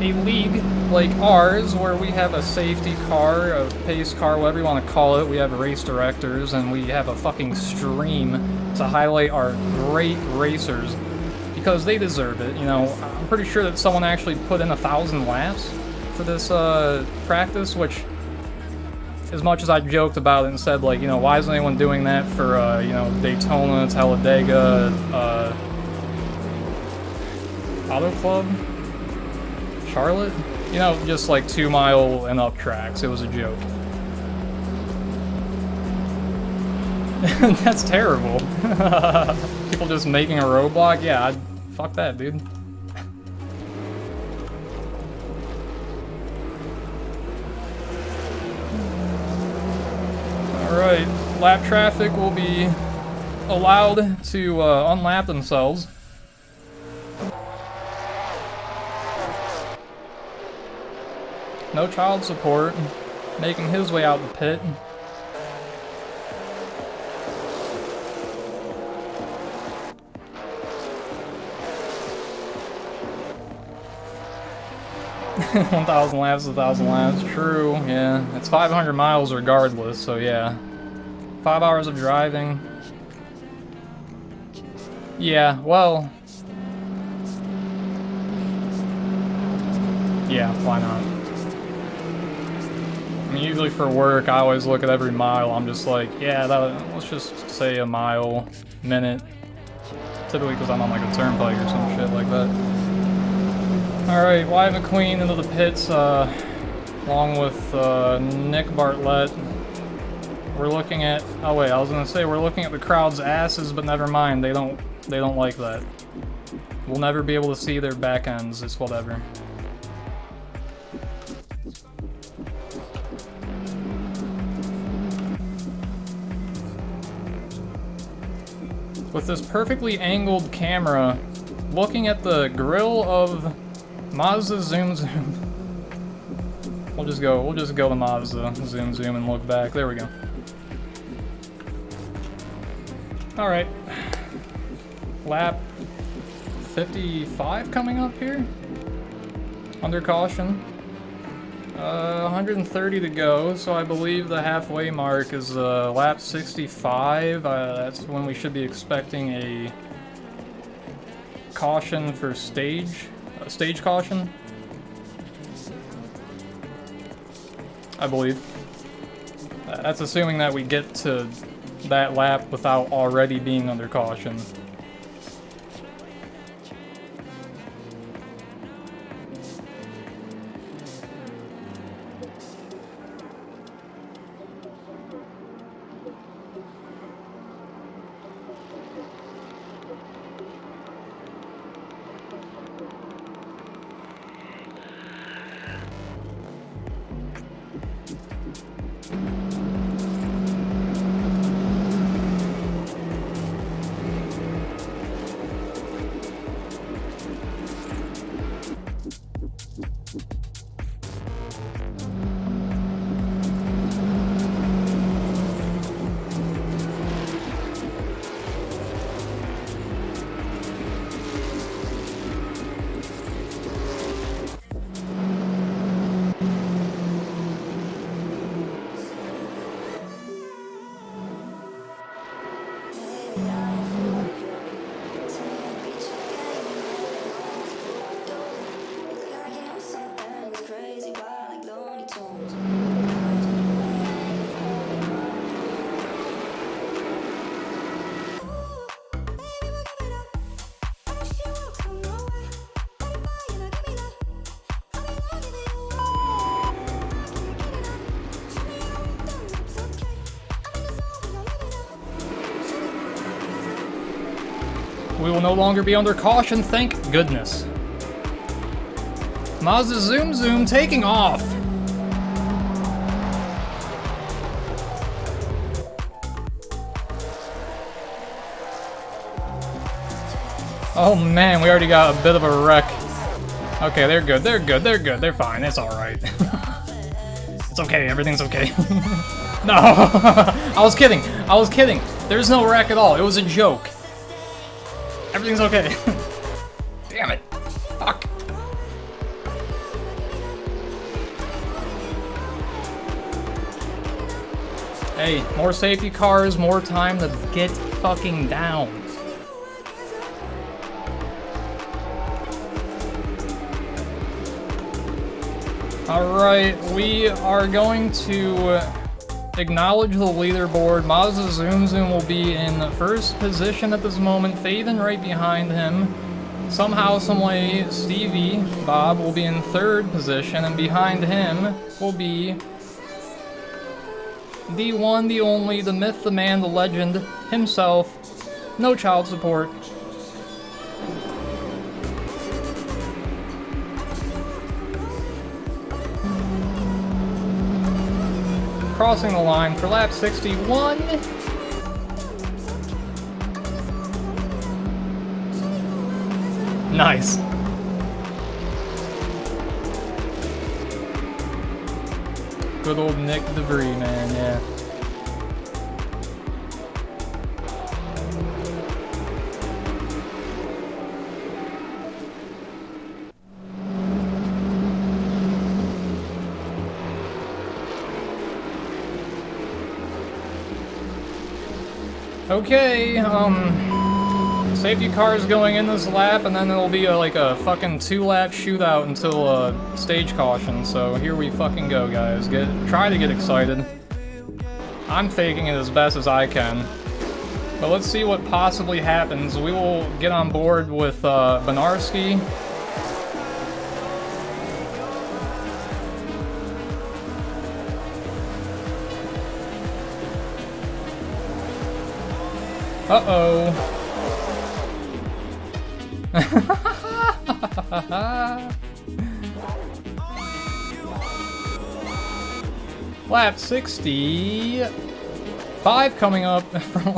Speaker 1: a league like ours, where we have a safety car, a pace car, whatever you want to call it, we have race directors, and we have a fucking stream to highlight our great racers, because they deserve it, you know. I'm pretty sure that someone actually put in 1,000 laps for this practice, which, as much as I joked about it and said, like, you know, why isn't anyone doing that for, you know, Daytona, Talladega, Auto Club, Charlotte? You know, just like 2 mile and up tracks. It was a joke. That's terrible. People just making a roadblock? Yeah, fuck that, dude. Alright, lap traffic will be allowed to unlap themselves. No child support, making his way out the pit. $1,000 laps, 1,000 laps. True, yeah. It's 500 miles regardless, so yeah. 5 hours of driving. Yeah, well. Yeah, why not? I mean, usually for work, I always look at every mile. I'm just like, yeah, let's just say a mile, minute. Typically because I'm on like a turnpike or some shit like that. Alright, Wyatt McQueen into the pits, along with Nick Bartlett. We're looking at, oh wait, I was gonna say we're looking at the crowd's asses, but never mind, they don't like that. We'll never be able to see their back ends, it's whatever. With this perfectly angled camera, looking at the grill of Mazda Zoom Zoom. We'll just go to Mazda Zoom Zoom and look back. There we go. Alright. Lap 55 coming up here. Under caution. 130 to go, so I believe the halfway mark is lap 65. That's when we should be expecting a caution for stage caution. I believe. That's assuming that we get to that lap without already being under caution. We will no longer be under caution, thank goodness. Mazda Zoom Zoom taking off. Oh man, we already got a bit of a wreck. Okay, they're good, they're good, they're good, they're fine, it's alright. It's okay, everything's okay. No! I was kidding, there's no wreck at all, it was a joke. Everything's okay. Damn it. Fuck. Hey, more safety cars, more time to get fucking down. Alright, we are going to acknowledge the leaderboard. Mazda Zoom Zoom will be in first position at this moment, Faven right behind him. Somehow, someway, Stevie Bob will be in third position, and behind him will be the one, the only, the myth, the man, the legend himself. No child support. Crossing the line for lap 61. Nice. Good old Nick DeVries, man, yeah. Okay, safety cars going in this lap, and then it'll be like a fucking 2-lap shootout until stage caution. So here we fucking go, guys. Try to get excited. I'm faking it as best as I can, but let's see what possibly happens. We will get on board with Benarski. Uh-oh. Lap 65 coming up from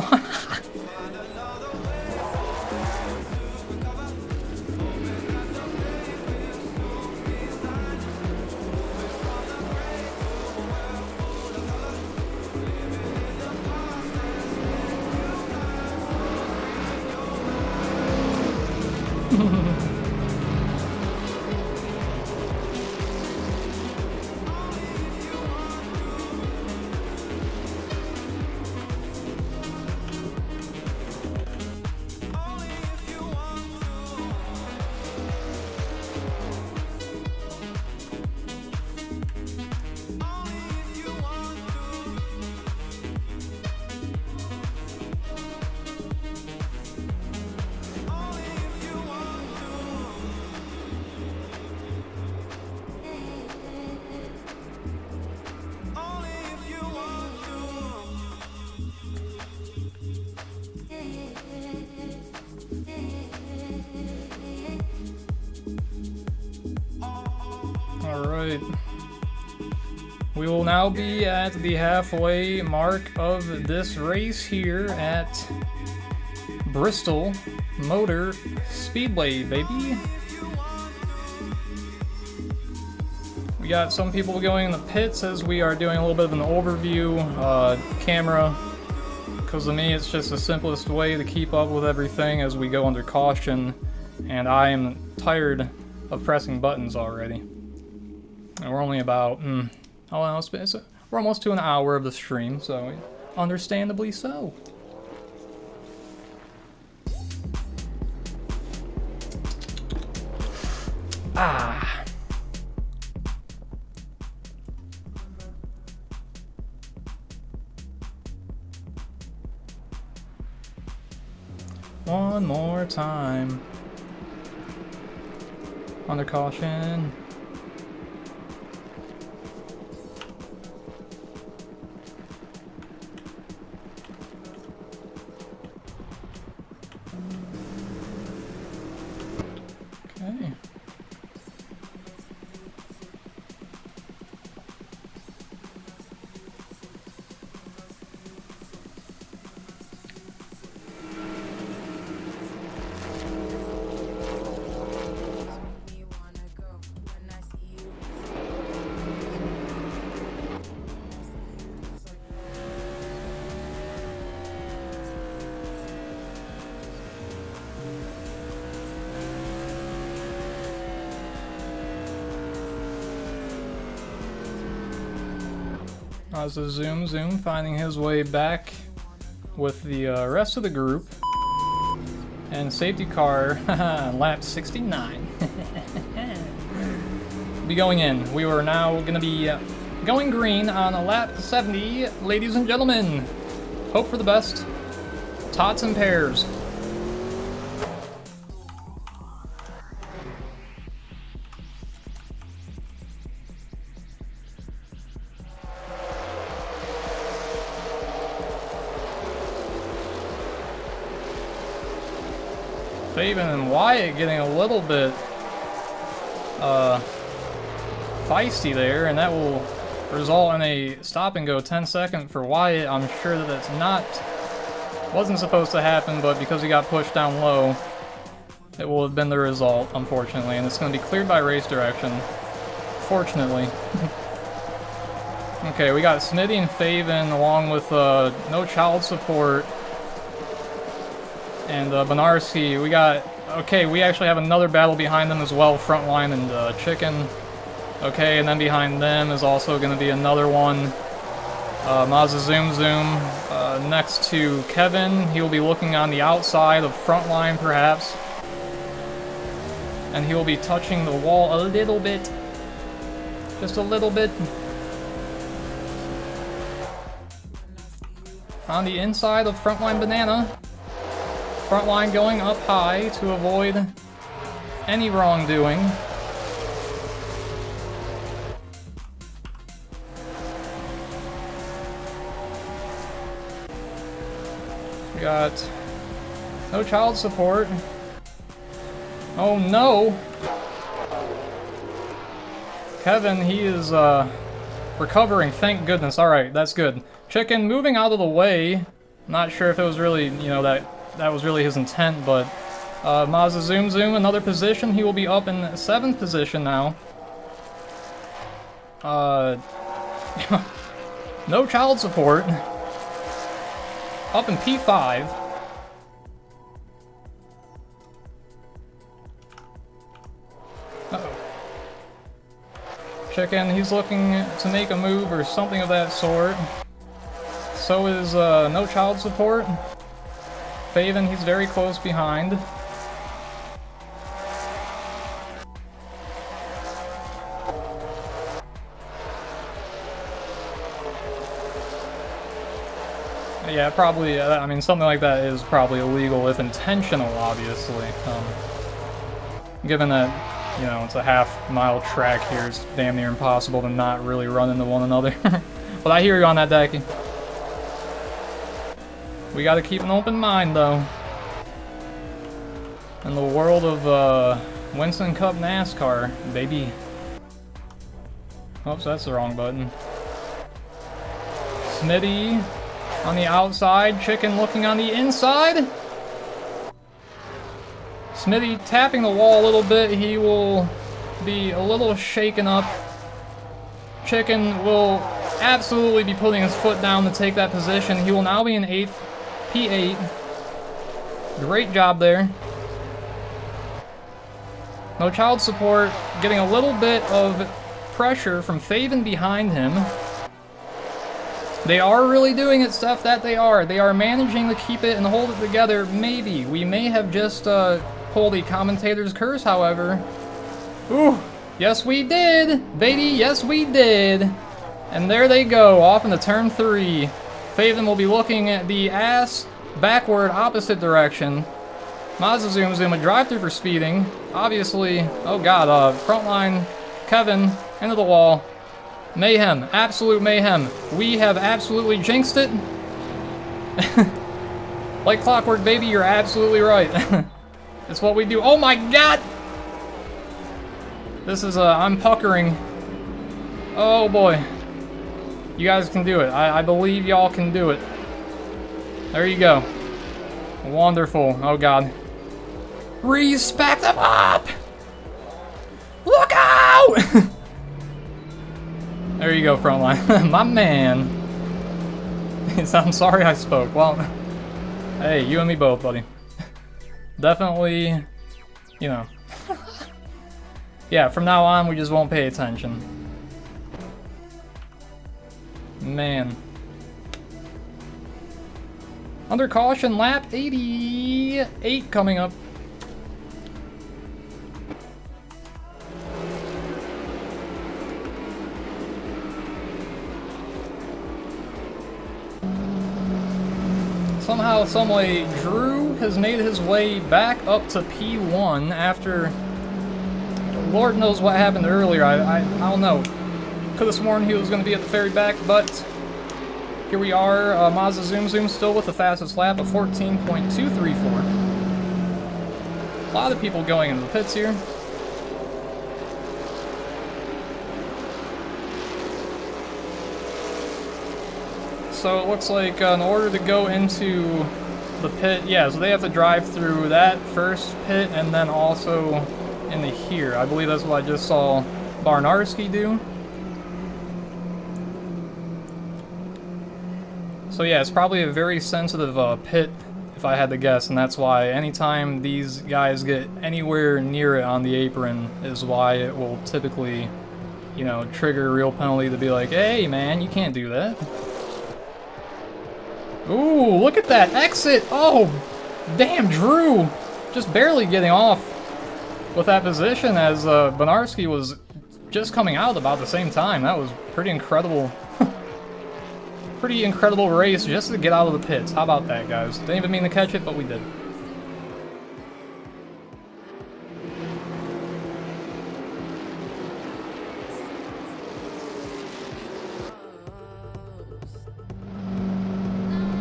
Speaker 1: Alright. We will now be at the halfway mark of this race here at Bristol Motor Speedway, baby. We got some people going in the pits as we are doing a little bit of an overview camera. Because to me, it's just the simplest way to keep up with everything as we go under caution. And I am tired of pressing buttons already. And we're only about, we're almost to an hour of the stream, so understandably so. Ah. One more time. Under caution. Okay. So Zoom finding his way back with the rest of the group. And safety car, lap 69. Be going in. We are now going to be going green on a lap 70, ladies and gentlemen. Hope for the best. Tots and pairs. Faven and Wyatt getting a little bit feisty there, and that will result in a stop and go 10-second for Wyatt. I'm sure that wasn't supposed to happen, but because he got pushed down low, it will have been the result, unfortunately, and it's going to be cleared by race direction, fortunately. Okay, we got Smitty and Faven along with no child support. And Benarski, we actually have another battle behind them as well, Frontline and Chicken. Okay, and then behind them is also going to be another one. Mazda Zoom next to Kevin. He will be looking on the outside of Frontline, perhaps. And he will be touching the wall a little bit. Just a little bit. On the inside of Frontline Banana. Frontline going up high to avoid any wrongdoing. We got no child support. Oh no! Kevin, he is recovering, thank goodness. Alright, that's good. Chicken moving out of the way. Not sure if it was really, that was really his intent, but Mazda Zoom, another position. He will be up in 7th position now. No child support. Up in P5. Chicken, he's looking to make a move or something of that sort. So is No Child Support. Faven, he's very close behind. Yeah, probably, I mean, something like that is probably illegal if intentional, obviously. Given that, you know, it's a half-mile track here, it's damn near impossible to not really run into one another. But I hear you on that, Decky. We gotta keep an open mind, though. In the world of, Winston Cup NASCAR, baby. Oops, that's the wrong button. Smitty on the outside, Chicken looking on the inside. Smitty tapping the wall a little bit, he will be a little shaken up. Chicken will absolutely be putting his foot down to take that position. He will now be in 8th, P8. Great job there. No Child Support getting a little bit of pressure from Faven behind him. They are really doing it, Steph, that they are. They are managing to keep it and hold it together, maybe. We may have just pulled the commentator's curse, however. Ooh, yes we did, baby, yes we did. And there they go, off into turn 3. Faven will be looking at the ass backward, opposite direction. Mazda zooms in with drive-through for speeding. Obviously, oh god, frontline, Kevin, into the wall. Mayhem, absolute mayhem. We have absolutely jinxed it. Like clockwork, baby, you're absolutely right. It's what we do. Oh my god! This is, I'm puckering. Oh boy. You guys can do it. I believe y'all can do it. There you go. Wonderful. Oh god. Respect them up! Look out! There you go, frontline. My man. I'm sorry I spoke. Well, hey, you and me both, buddy. Definitely, you know. Yeah, from now on, we just won't pay attention. Man. Under caution, lap 88 coming up. Somehow, someway, Drew has made his way back up to P1 after Lord knows what happened earlier. I don't know. Could have sworn he was going to be at the very back, but here we are. Mazda Zoom still with the fastest lap of 14.234. A lot of people going into the pits here. So it looks like in order to go into the pit, yeah, so they have to drive through that first pit and then also into here. I believe that's what I just saw Barnarski do. So yeah, it's probably a very sensitive pit, if I had to guess, and that's why anytime these guys get anywhere near it on the apron is why it will typically, you know, trigger a real penalty to be like, hey man, you can't do that. Ooh, look at that exit! Oh, damn, Drew! Just barely getting off with that position as Benarski was just coming out about the same time. That was pretty incredible. Pretty incredible race just to get out of the pits. How about that, guys? Didn't even mean to catch it, but we did.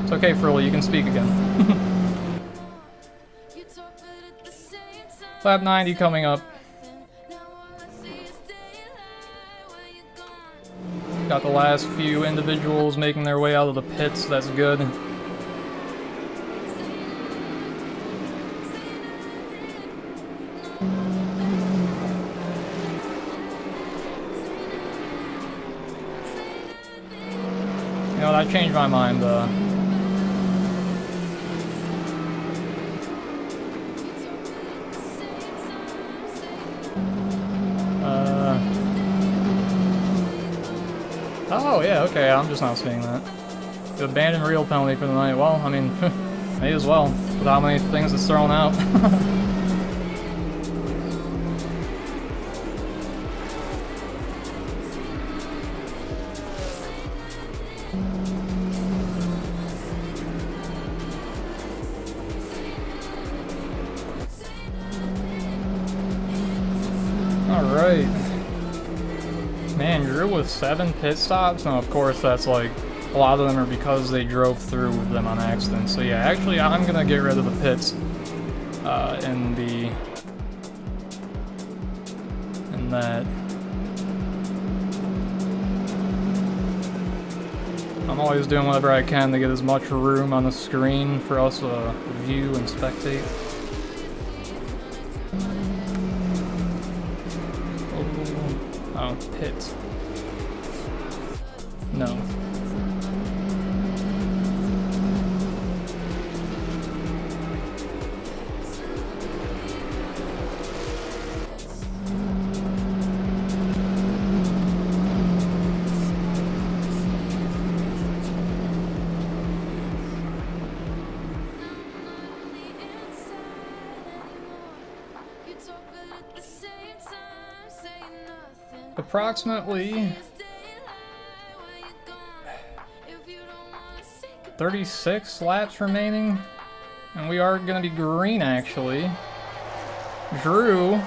Speaker 1: It's okay, Frilly, you can speak again. Lap 90 coming up. Got the last few individuals making their way out of the pits, that's good. You know what, I changed my mind, Okay, I'm just not seeing that. The abandoned reel penalty for the night. Well, I mean, may as well, with how many things it's thrown out. Alright. Man, Drew with 7 pit stops? No, of course that's like, a lot of them are because they drove through with them on accident. So yeah, actually I'm gonna get rid of the pits in that. I'm always doing whatever I can to get as much room on the screen for us to view and spectate. Oh, pit. No. Approximately 36 laps remaining, and we are going to be green actually. Drew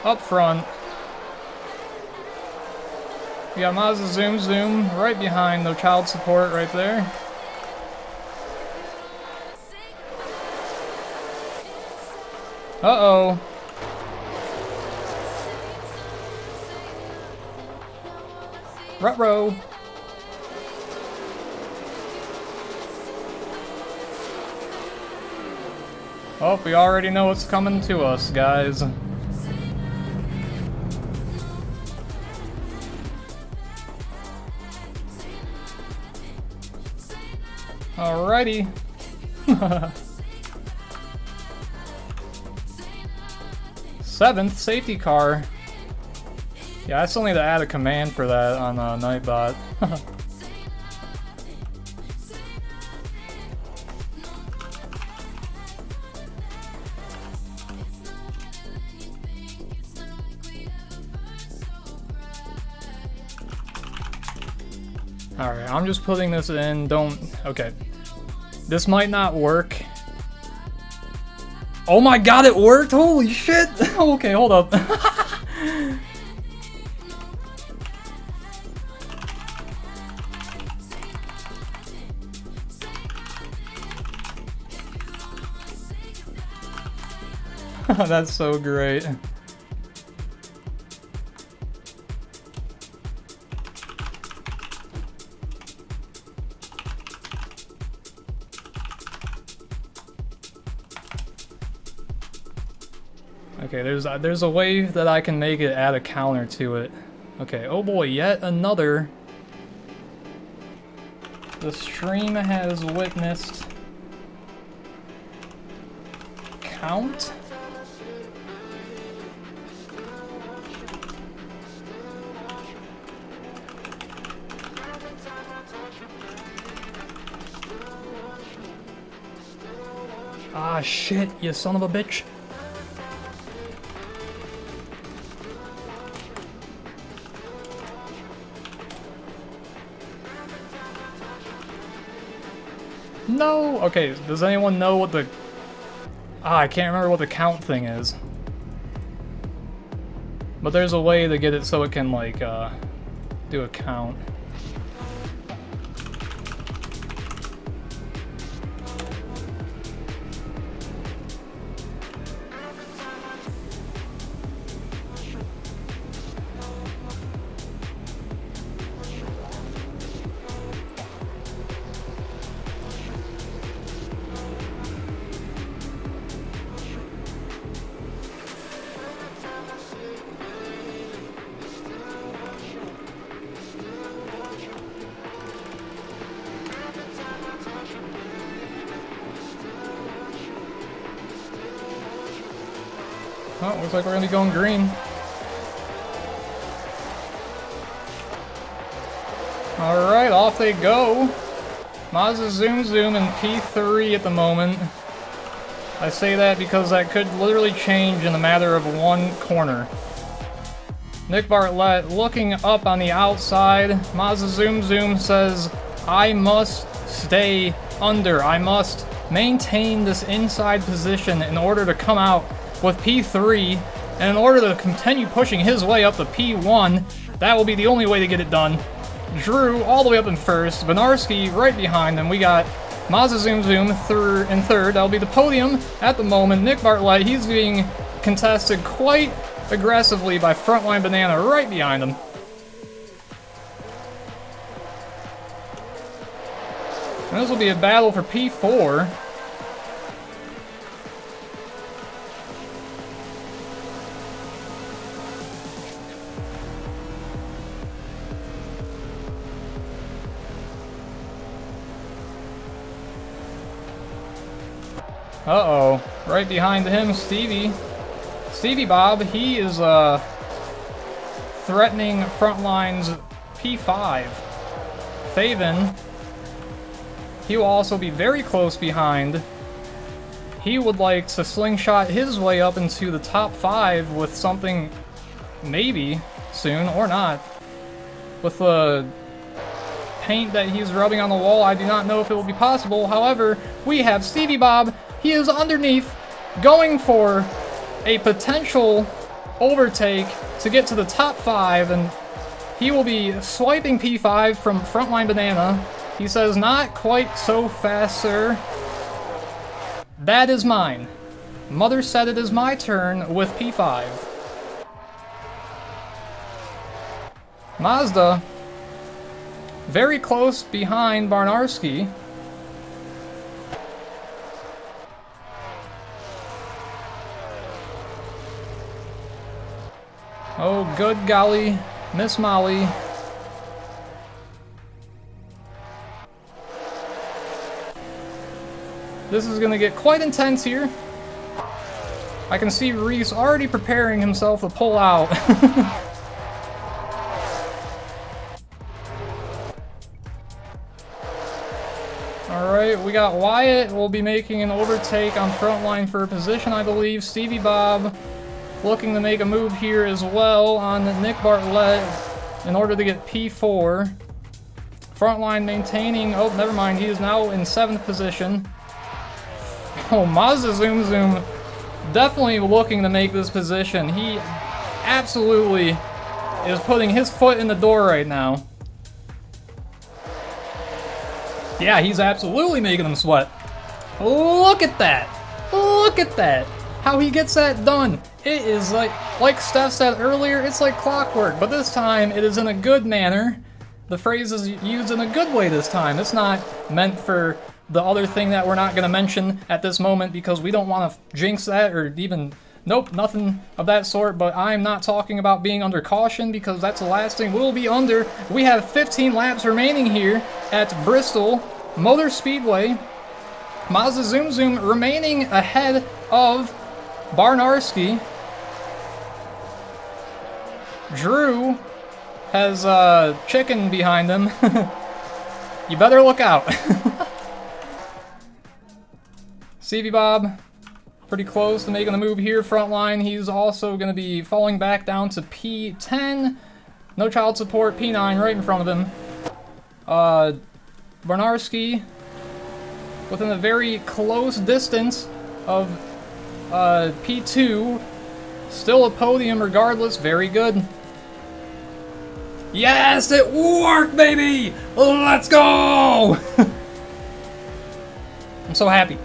Speaker 1: up front. We got Mazda Zoom Zoom right behind, no child support right there. Uh-oh. Ruh-roh. Oh, we already know what's coming to us, guys. Alrighty. 7th safety car. Yeah, I still need to add a command for that on Nightbot. Alright, I'm just putting this in. Okay. This might not work. Oh my god, it worked! Holy shit! Okay, hold up. That's so great. Okay, there's a way that I can make it add a counter to it. Okay, oh boy, yet another. The stream has witnessed count. Ah, shit, you son of a bitch. No! Okay, does anyone know what the... I can't remember what the count thing is. But there's a way to get it so it can, like, do a count. Oh, looks like we're gonna be going green. Alright, off they go. Mazda Zoom Zoom in P3 at the moment. I say that because that could literally change in a matter of one corner. Nick Bartlett looking up on the outside. Mazda Zoom Zoom says, I must stay under. I must maintain this inside position in order to come out with P3. And in order to continue pushing his way up to P1, that will be the only way to get it done. Drew all the way up in first. Benarski right behind him. We got Mazda Zoom Zoom in third. That'll be the podium at the moment. Nick Bartlett, he's being contested quite aggressively by Frontline Banana right behind him. And this will be a battle for P4. Uh-oh. Right behind him, Stevie Bob, he is threatening Frontline's P5. Faven, he will also be very close behind. He would like to slingshot his way up into the top 5 with something maybe soon, or not. With the paint that he's rubbing on the wall, I do not know if it will be possible. However, we have Stevie Bob. He is underneath, going for a potential overtake to get to the top 5, and he will be swiping P5 from Frontline Banana. He says, not quite so fast, sir. That is mine. Mother said it is my turn with P5. Mazda, very close behind Barnarski. Oh, good golly, Miss Molly. This is going to get quite intense here. I can see Reese already preparing himself to pull out. Alright, we got Wyatt. We'll be making an overtake on Frontline for a position, I believe. Stevie Bob looking to make a move here as well on Nick Bartlett in order to get P4. Frontline maintaining, oh, never mind, he is now in 7th position. Oh, Mazda Zoom Zoom definitely looking to make this position. He absolutely is putting his foot in the door right now. Yeah, he's absolutely making them sweat. Look at that! Look at that! How he gets that done. It is like Steph said earlier, it's like clockwork, but this time it is in a good manner. The phrase is used in a good way this time. It's not meant for the other thing that we're not going to mention at this moment because we don't want to jinx that or even, nope, nothing of that sort, but I'm not talking about being under caution because that's the last thing we'll be under. We have 15 laps remaining here at Bristol Motor Speedway. Mazda Zoom Zoom remaining ahead of Barnarski. Drew has chicken behind him. You better look out. Stevie Bob, pretty close to making the move here. Frontline, he's also going to be falling back down to P10. No child support, P9 right in front of him. Barnarski within a very close distance of P2. Still a podium regardless, very good. Yes, it worked, baby! Let's go! I'm so happy.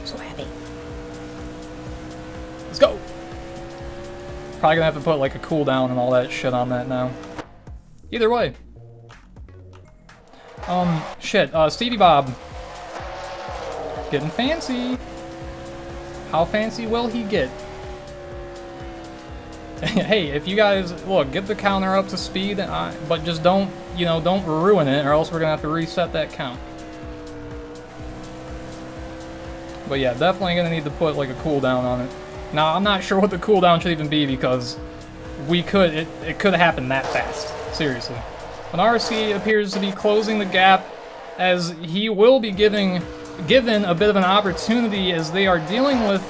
Speaker 1: So happy. Let's go! Probably gonna have to put like a cooldown and all that shit on that now. Either way. Stevie Bob. Getting fancy. How fancy will he get? Hey, if you guys, look, get the counter up to speed, but just don't, don't ruin it, or else we're going to have to reset that count. But yeah, definitely going to need to put, like, a cooldown on it. Now, I'm not sure what the cooldown should even be, because it could happen that fast. Seriously. Benarski appears to be closing the gap, as he will be given a bit of an opportunity as they are dealing with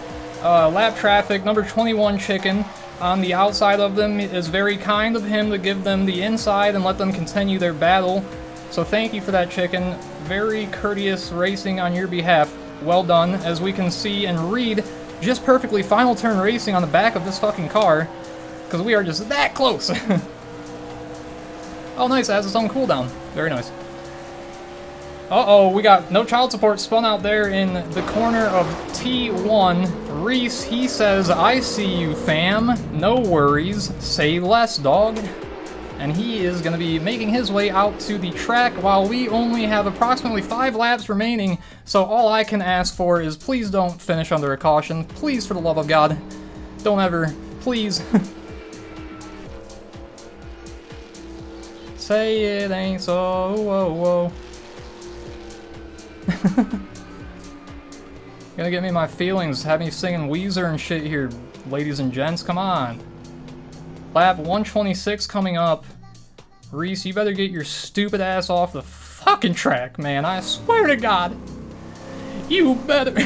Speaker 1: lap traffic. Number 21 Chicken on the outside of them. Is very kind of him to give them the inside and let them continue their battle. So thank you for that, Chicken. Very courteous racing on your behalf. Well done. As we can see and read, just perfectly final turn racing on the back of this fucking car, because we are just that close. Oh, nice. It has its own cooldown. Very nice. Uh-oh, we got no child support spun out there in the corner of T1. Reese, he says, I see you, fam. No worries. Say less, dog. And he is going to be making his way out to the track while we only have approximately 5 laps remaining. So all I can ask for is please don't finish under a caution. Please, for the love of God. Don't ever. Please. Say it ain't so. Whoa, whoa. Gonna get me my feelings, have me singing Weezer and shit here, ladies and gents, come on. Lap 126 coming up. Reese, you better get your stupid ass off the fucking track, man, I swear to God. You better.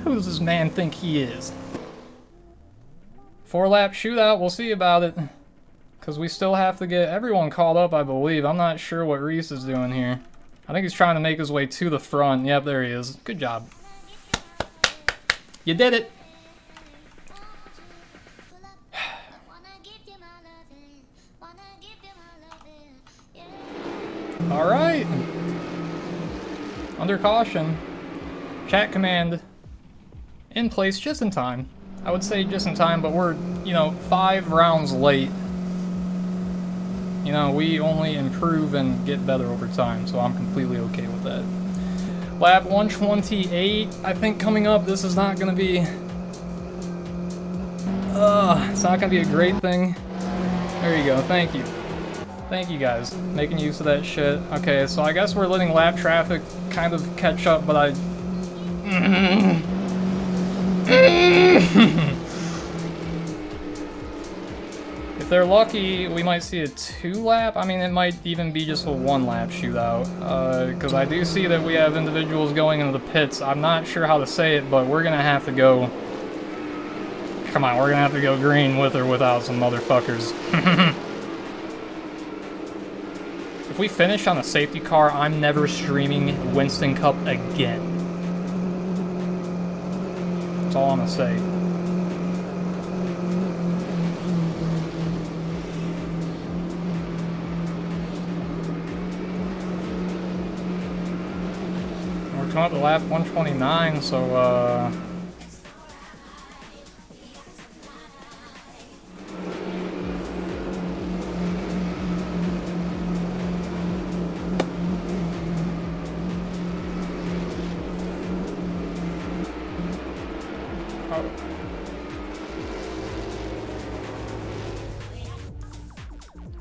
Speaker 1: Who does this man think he is? 4-lap shootout, we'll see about it. Because we still have to get everyone caught up, I believe. I'm not sure what Reese is doing here. I think he's trying to make his way to the front. Yep, there he is. Good job. You did it. Alright. Under caution. Chat command in place just in time. I would say just in time, but we're, you know, 5 rounds late. You know, we only improve and get better over time, so I'm completely okay with that. Lap 128, I think coming up, this is not going to be... it's not going to be a great thing. There you go, thank you. Thank you guys, making use of that shit. Okay, so I guess we're letting lap traffic kind of catch up, but I... If they're lucky, we might see a 2-lap. I mean, it might even be just a 1-lap shootout. Because I do see that we have individuals going into the pits. I'm not sure how to say it, but we're gonna have to go... Come on, we're gonna have to go green with or without some motherfuckers. If we finish on a safety car, I'm never streaming Winston Cup again. That's all I'm gonna say. We're coming up to lap 129, so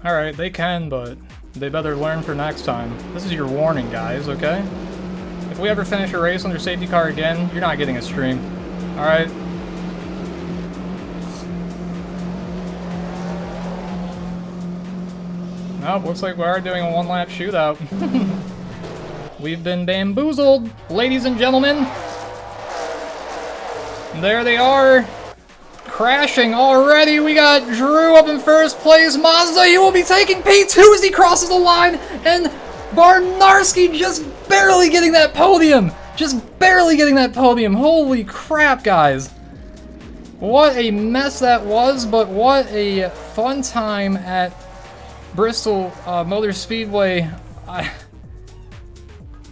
Speaker 1: Alright, they can, but they better learn for next time. This is your warning, guys, okay? If we ever finish a race under safety car again, you're not getting a stream. Alright? Nope, looks like we are doing a 1-lap shootout. We've been bamboozled, ladies and gentlemen. There they are. Crashing already. We got Drew up in first place. Mazda, he will be taking P2 as he crosses the line. And Barnarski just barely getting that podium. Just barely getting that podium. Holy crap, guys. What a mess that was, but what a fun time at Bristol Motor Speedway.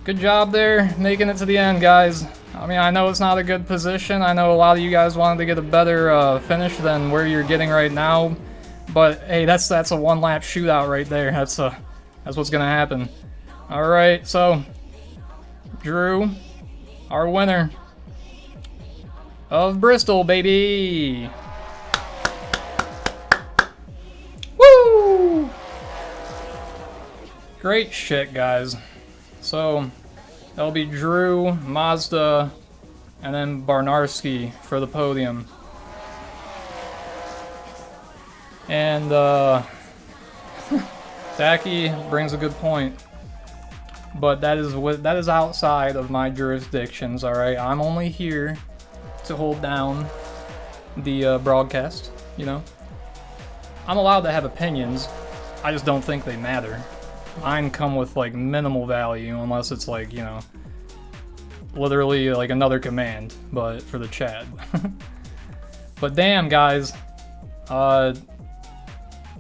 Speaker 1: Good job there, making it to the end, guys. I mean, I know it's not a good position. I know a lot of you guys wanted to get a better finish than where you're getting right now. But hey, that's a 1-lap shootout right there. That's what's gonna happen. All right, so Drew, our winner of Bristol, baby. Woo! Great shit, guys. So that'll be Drew, Mazda, and then Barnarski for the podium. And Zaki brings a good point, but that is outside of my jurisdictions. All right, I'm only here to hold down the broadcast. You know, I'm allowed to have opinions. I just don't think they matter. Mine come with like minimal value unless it's like, you know, literally like another command, but for the chat. But damn, guys.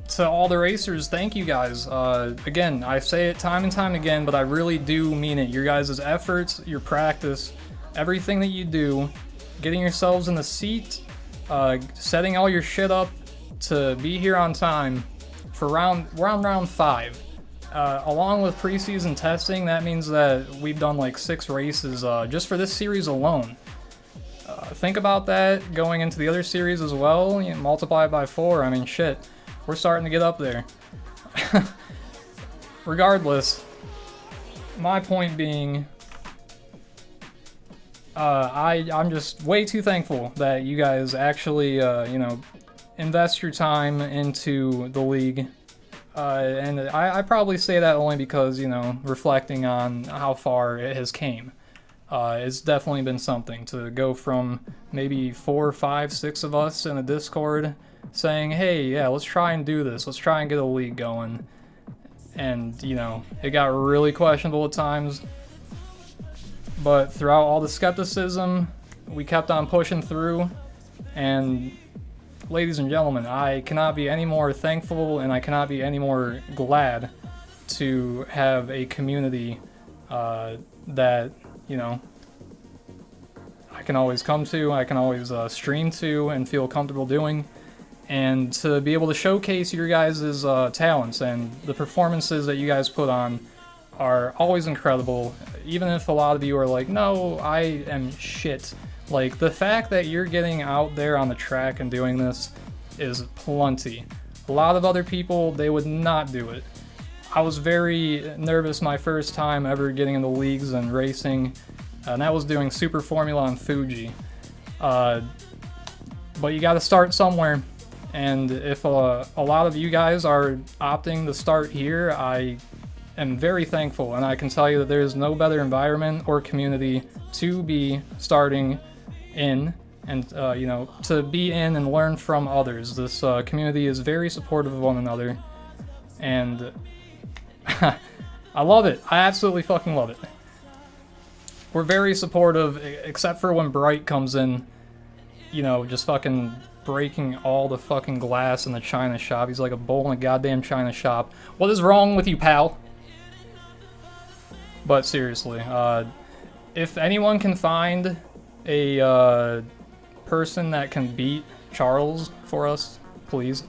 Speaker 1: To all the racers, thank you guys. Again, I say it time and time again, but I really do mean it. Your guys' efforts, your practice, everything that you do, getting yourselves in the seat, setting all your shit up to be here on time for round 5. Along with preseason testing, that means that we've done like 6 races just for this series alone. Think about that going into the other series as well. You know, multiply it by 4. I mean, shit. We're starting to get up there. Regardless, my point being, I'm just way too thankful that you guys actually, you know, invest your time into the league. And I probably say that only because, you know, reflecting on how far it has came. It's definitely been something to go from maybe 4, 5, 6 of us in a Discord saying, hey, yeah, let's try and do this. Let's try and get a league going. And, you know, it got really questionable at times. But throughout all the skepticism, we kept on pushing through. And, ladies and gentlemen, I cannot be any more thankful and I cannot be any more glad to have a community that, you know, I can always come to, I can always stream to and feel comfortable doing. And to be able to showcase your guys' talents and the performances that you guys put on are always incredible, even if a lot of you are like, no, I am shit. Like, the fact that you're getting out there on the track and doing this is plenty. A lot of other people, they would not do it. I was very nervous my first time ever getting into leagues and racing, and that was doing Super Formula on Fuji. But you gotta start somewhere. And if a lot of you guys are opting to start here, I am very thankful, and I can tell you that there is no better environment or community to be starting in, and you know, to be in and learn from others. This community is very supportive of one another, and I love it. I absolutely fucking love it. We're very supportive, except for when Bright comes in, you know, just fucking breaking all the fucking glass in the china shop. He's like a bull in a goddamn china shop. What is wrong with you, pal? But seriously, if anyone can find a person that can beat Charles for us, please.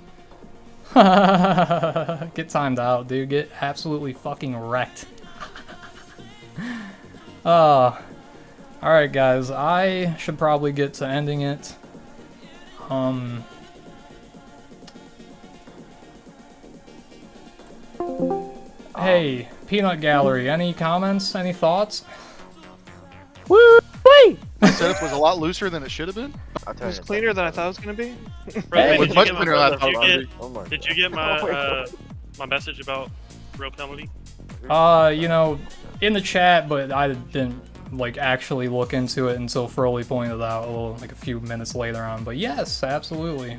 Speaker 1: Get timed out, dude. Get absolutely fucking wrecked. Alright guys, I should probably get to ending it. Hey, Peanut Gallery, any comments? Any thoughts?
Speaker 2: Woo! Wait!
Speaker 3: The setup was a lot looser than it should have been.
Speaker 2: It was cleaner than I thought it was gonna be.
Speaker 1: Hey,
Speaker 3: It was much cleaner than I thought it was gonna be.
Speaker 4: Did you get my my message about road penalty?
Speaker 1: You know, in the chat, but I didn't like actually look into it until Froley pointed out like a few minutes later on. But yes, absolutely.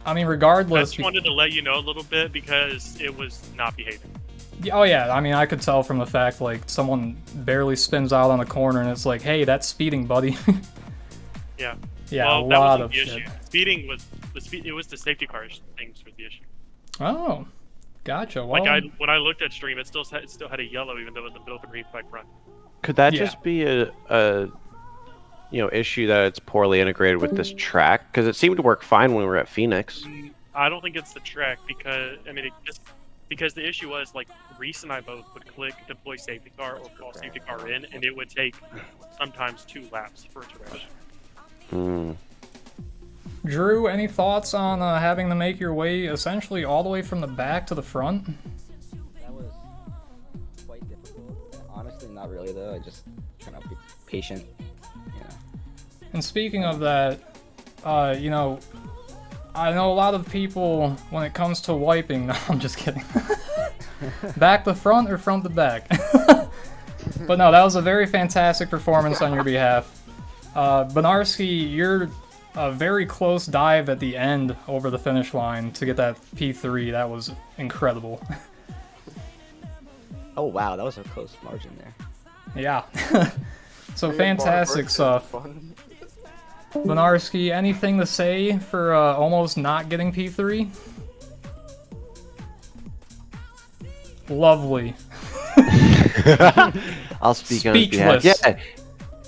Speaker 1: I mean, regardless.
Speaker 4: I just wanted to let you know a little bit because it was not behaving.
Speaker 1: Oh yeah, I mean, I could tell from the fact like someone barely spins out on a corner and it's like, hey, that's speeding, buddy.
Speaker 4: Yeah.
Speaker 1: Yeah,
Speaker 4: well,
Speaker 1: a
Speaker 4: that
Speaker 1: lot
Speaker 4: wasn't
Speaker 1: of
Speaker 4: the
Speaker 1: shit.
Speaker 4: issue. Speeding was it was the safety car things was the issue.
Speaker 1: Oh, gotcha. Well,
Speaker 4: Like when I looked at stream, it still had a yellow even though it was in the middle of a green flag run.
Speaker 2: Could that
Speaker 1: Yeah.
Speaker 2: just be a you know, issue that it's poorly integrated with this track? Because it seemed to work fine when we were at Phoenix.
Speaker 4: I don't think it's the track because because the issue was like Reese and I both would click deploy safety car or call safety car in, and it would take sometimes 2 laps for it to register.
Speaker 1: Drew, any thoughts on having to make your way essentially all the way from the back to the front?
Speaker 5: That was quite difficult. Honestly, not really though. I just trying to be patient, you know.
Speaker 1: And speaking of that, you know, I know a lot of people, when it comes to wiping, no, I'm just kidding. Back to front or front to back? But no, that was a very fantastic performance on your behalf. Benarski, you're a very close dive at the end over the finish line to get that P3. That was incredible.
Speaker 5: Oh wow, that was a close margin there.
Speaker 1: Yeah. So fantastic stuff. Benarski, anything to say for almost not getting P3? Lovely.
Speaker 2: I'll speak on his behalf. Yeah,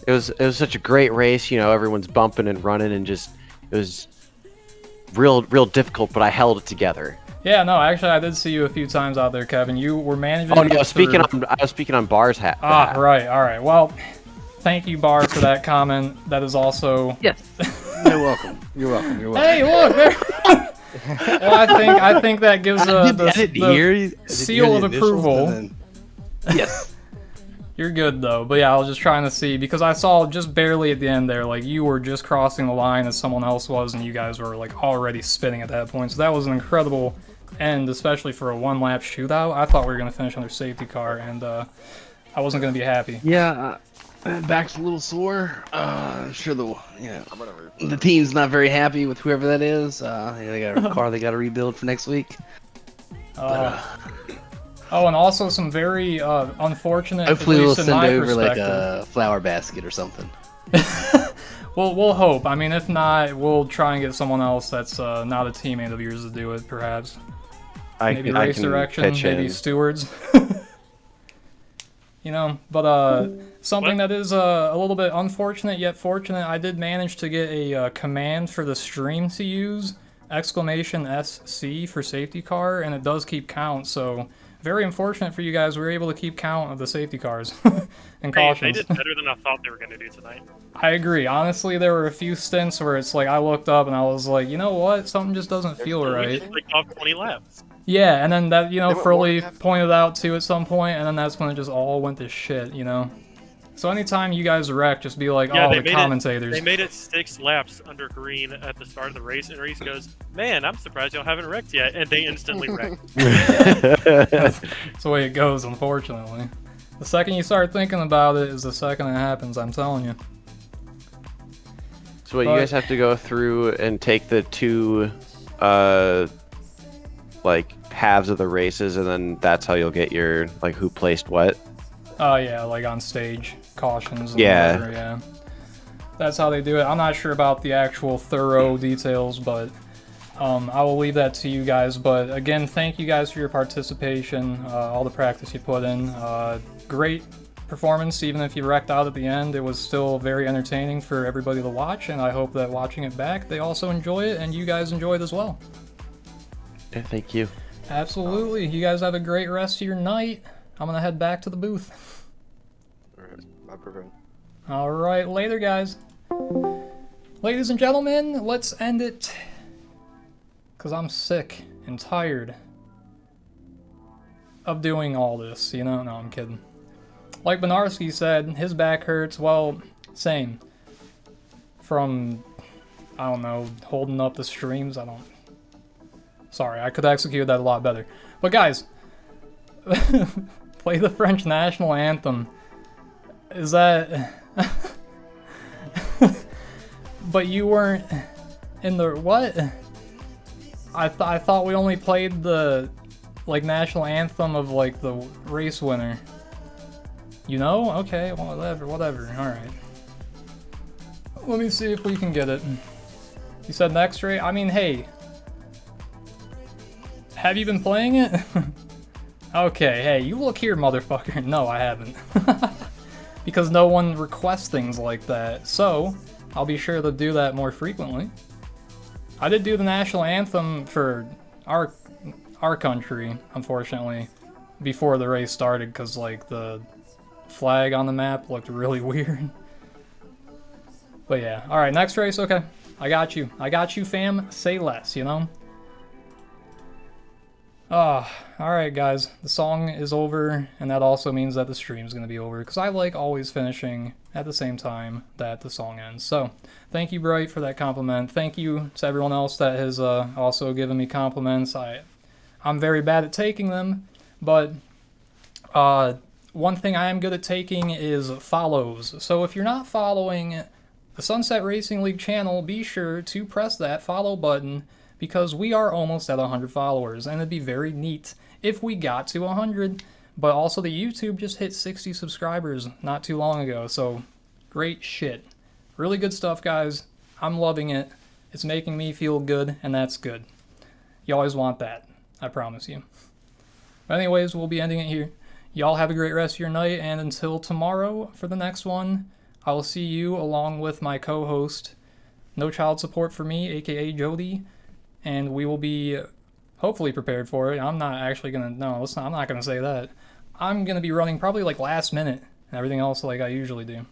Speaker 2: it was such a great race. You know, everyone's bumping and running, and just it was real difficult. But I held it together.
Speaker 1: Yeah, no, actually, I did see you a few times out there, Kevin. You were managing.
Speaker 2: Oh no, I was speaking on Bar's hat.
Speaker 1: Ah, right, all right. Well, thank you, Bar, for that comment. That is also.
Speaker 2: Yes.
Speaker 6: You're welcome. You're welcome. You're welcome.
Speaker 1: Hey, look there. Well, I think that gives the seal of approval.
Speaker 6: Yes.
Speaker 1: You're good though, but yeah, I was just trying to see because I saw just barely at the end there, like you were just crossing the line as someone else was, and you guys were like already spinning at that point. So that was an incredible end, especially for a one-lap shootout. I thought we were gonna finish under safety car, and I wasn't gonna be happy.
Speaker 6: Yeah, back's a little sore. I'm sure the team's not very happy with whoever that is. They got a car they got to rebuild for next week.
Speaker 1: Oh, and also some very unfortunate.
Speaker 6: Hopefully, we'll send over like
Speaker 1: perspective.
Speaker 6: a flower basket or something.
Speaker 1: We'll hope. I mean, if not, we'll try and get someone else that's not a teammate of yours to do it, perhaps. Maybe race direction, maybe stewards. You know, but something that is a little bit unfortunate yet fortunate, I did manage to get a command for the stream to use, !SC for safety car, and it does keep count, so very unfortunate for you guys. We were able to keep count of the safety cars and cautions.
Speaker 4: They did better than I thought they were going to do tonight.
Speaker 1: I agree. Honestly, there were a few stints where it's like I looked up and I was like, you know what? Something just doesn't feel right.
Speaker 4: We just like off 20 laps.
Speaker 1: Yeah, and then that, you know, Furley pointed out too at some point, and then that's when it just all went to shit, you know? So anytime you guys wreck, just be like,
Speaker 4: yeah,
Speaker 1: oh, the commentators.
Speaker 4: They made it 6 laps under green at the start of the race, and Reese goes, man, I'm surprised y'all haven't wrecked yet, and they instantly wrecked.
Speaker 1: That's the way it goes, unfortunately. The second you start thinking about it is the second it happens, I'm telling you.
Speaker 2: So you guys have to go through and take the two, like, halves of the races, and then that's how you'll get your, like, who placed what?
Speaker 1: Oh, yeah, like on stage, cautions and
Speaker 2: yeah.
Speaker 1: whatever, yeah. That's how they do it. I'm not sure about the actual thorough details, but I will leave that to you guys. But again, thank you guys for your participation, all the practice you put in. Great performance, even if you wrecked out at the end. It was still very entertaining for everybody to watch, and I hope that watching it back, they also enjoy it, and you guys enjoy it as well.
Speaker 2: Yeah, thank you.
Speaker 1: Absolutely. You guys have a great rest of your night. I'm gonna head back to the booth. Alright, later guys. Ladies and gentlemen, let's end it. Cause I'm sick and tired of doing all this, you know? No, I'm kidding. Like Benarski said, his back hurts. Well, same. From, I don't know, holding up the streams, Sorry, I could execute that a lot better. But guys, play the French national anthem. Is that... But you weren't in the... What? I thought we only played the, like, national anthem of, like, the race winner. You know? Okay, whatever, alright. Let me see if we can get it. You said next race? I mean, hey. Have you been playing it? Okay, hey, you look here, motherfucker. No, I haven't. Because no one requests things like that. So, I'll be sure to do that more frequently. I did do the national anthem for our country, unfortunately, before the race started, because, like, the flag on the map looked really weird. But yeah, alright, next race, okay. I got you, fam. Say less, you know? Alright guys, the song is over, and that also means that the stream's gonna be over, because I like always finishing at the same time that the song ends. So, thank you, Bright, for that compliment. Thank you to everyone else that has also given me compliments. I'm very bad at taking them, but one thing I am good at taking is follows. So if you're not following the Sunset Racing League channel, be sure to press that follow button, because we are almost at 100 followers, and it'd be very neat if we got to 100. But also the YouTube just hit 60 subscribers not too long ago, so great shit. Really good stuff, guys. I'm loving it. It's making me feel good, and that's good. You always want that, I promise you. But anyways, we'll be ending it here. Y'all have a great rest of your night, and until tomorrow for the next one, I will see you along with my co-host, No Child Support for Me, aka Jody, and we will be hopefully prepared for it. I'm not actually gonna, no, listen, I'm not gonna say that. I'm gonna be running probably like last minute and everything else like I usually do.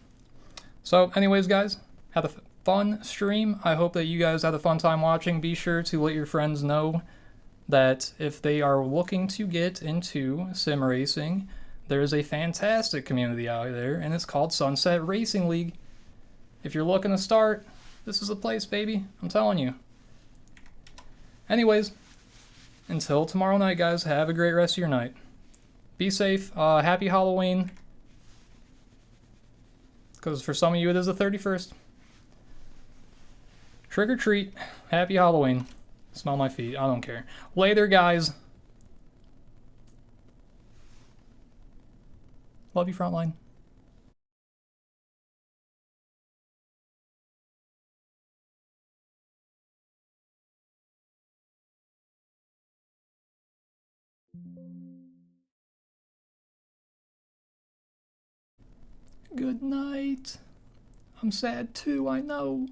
Speaker 1: So anyways, guys, have a fun stream. I hope that you guys had a fun time watching. Be sure to let your friends know that if they are looking to get into sim racing, there's a fantastic community out there, and it's called Sunset Racing League. If you're looking to start, this is the place, baby. I'm telling you. Anyways, until tomorrow night, guys, have a great rest of your night. Be safe. Happy Halloween. Because for some of you, it is the 31st. Trick or treat. Happy Halloween. Smell my feet. I don't care. Later, guys. Love you, Frontline. Good night. I'm sad too, I know.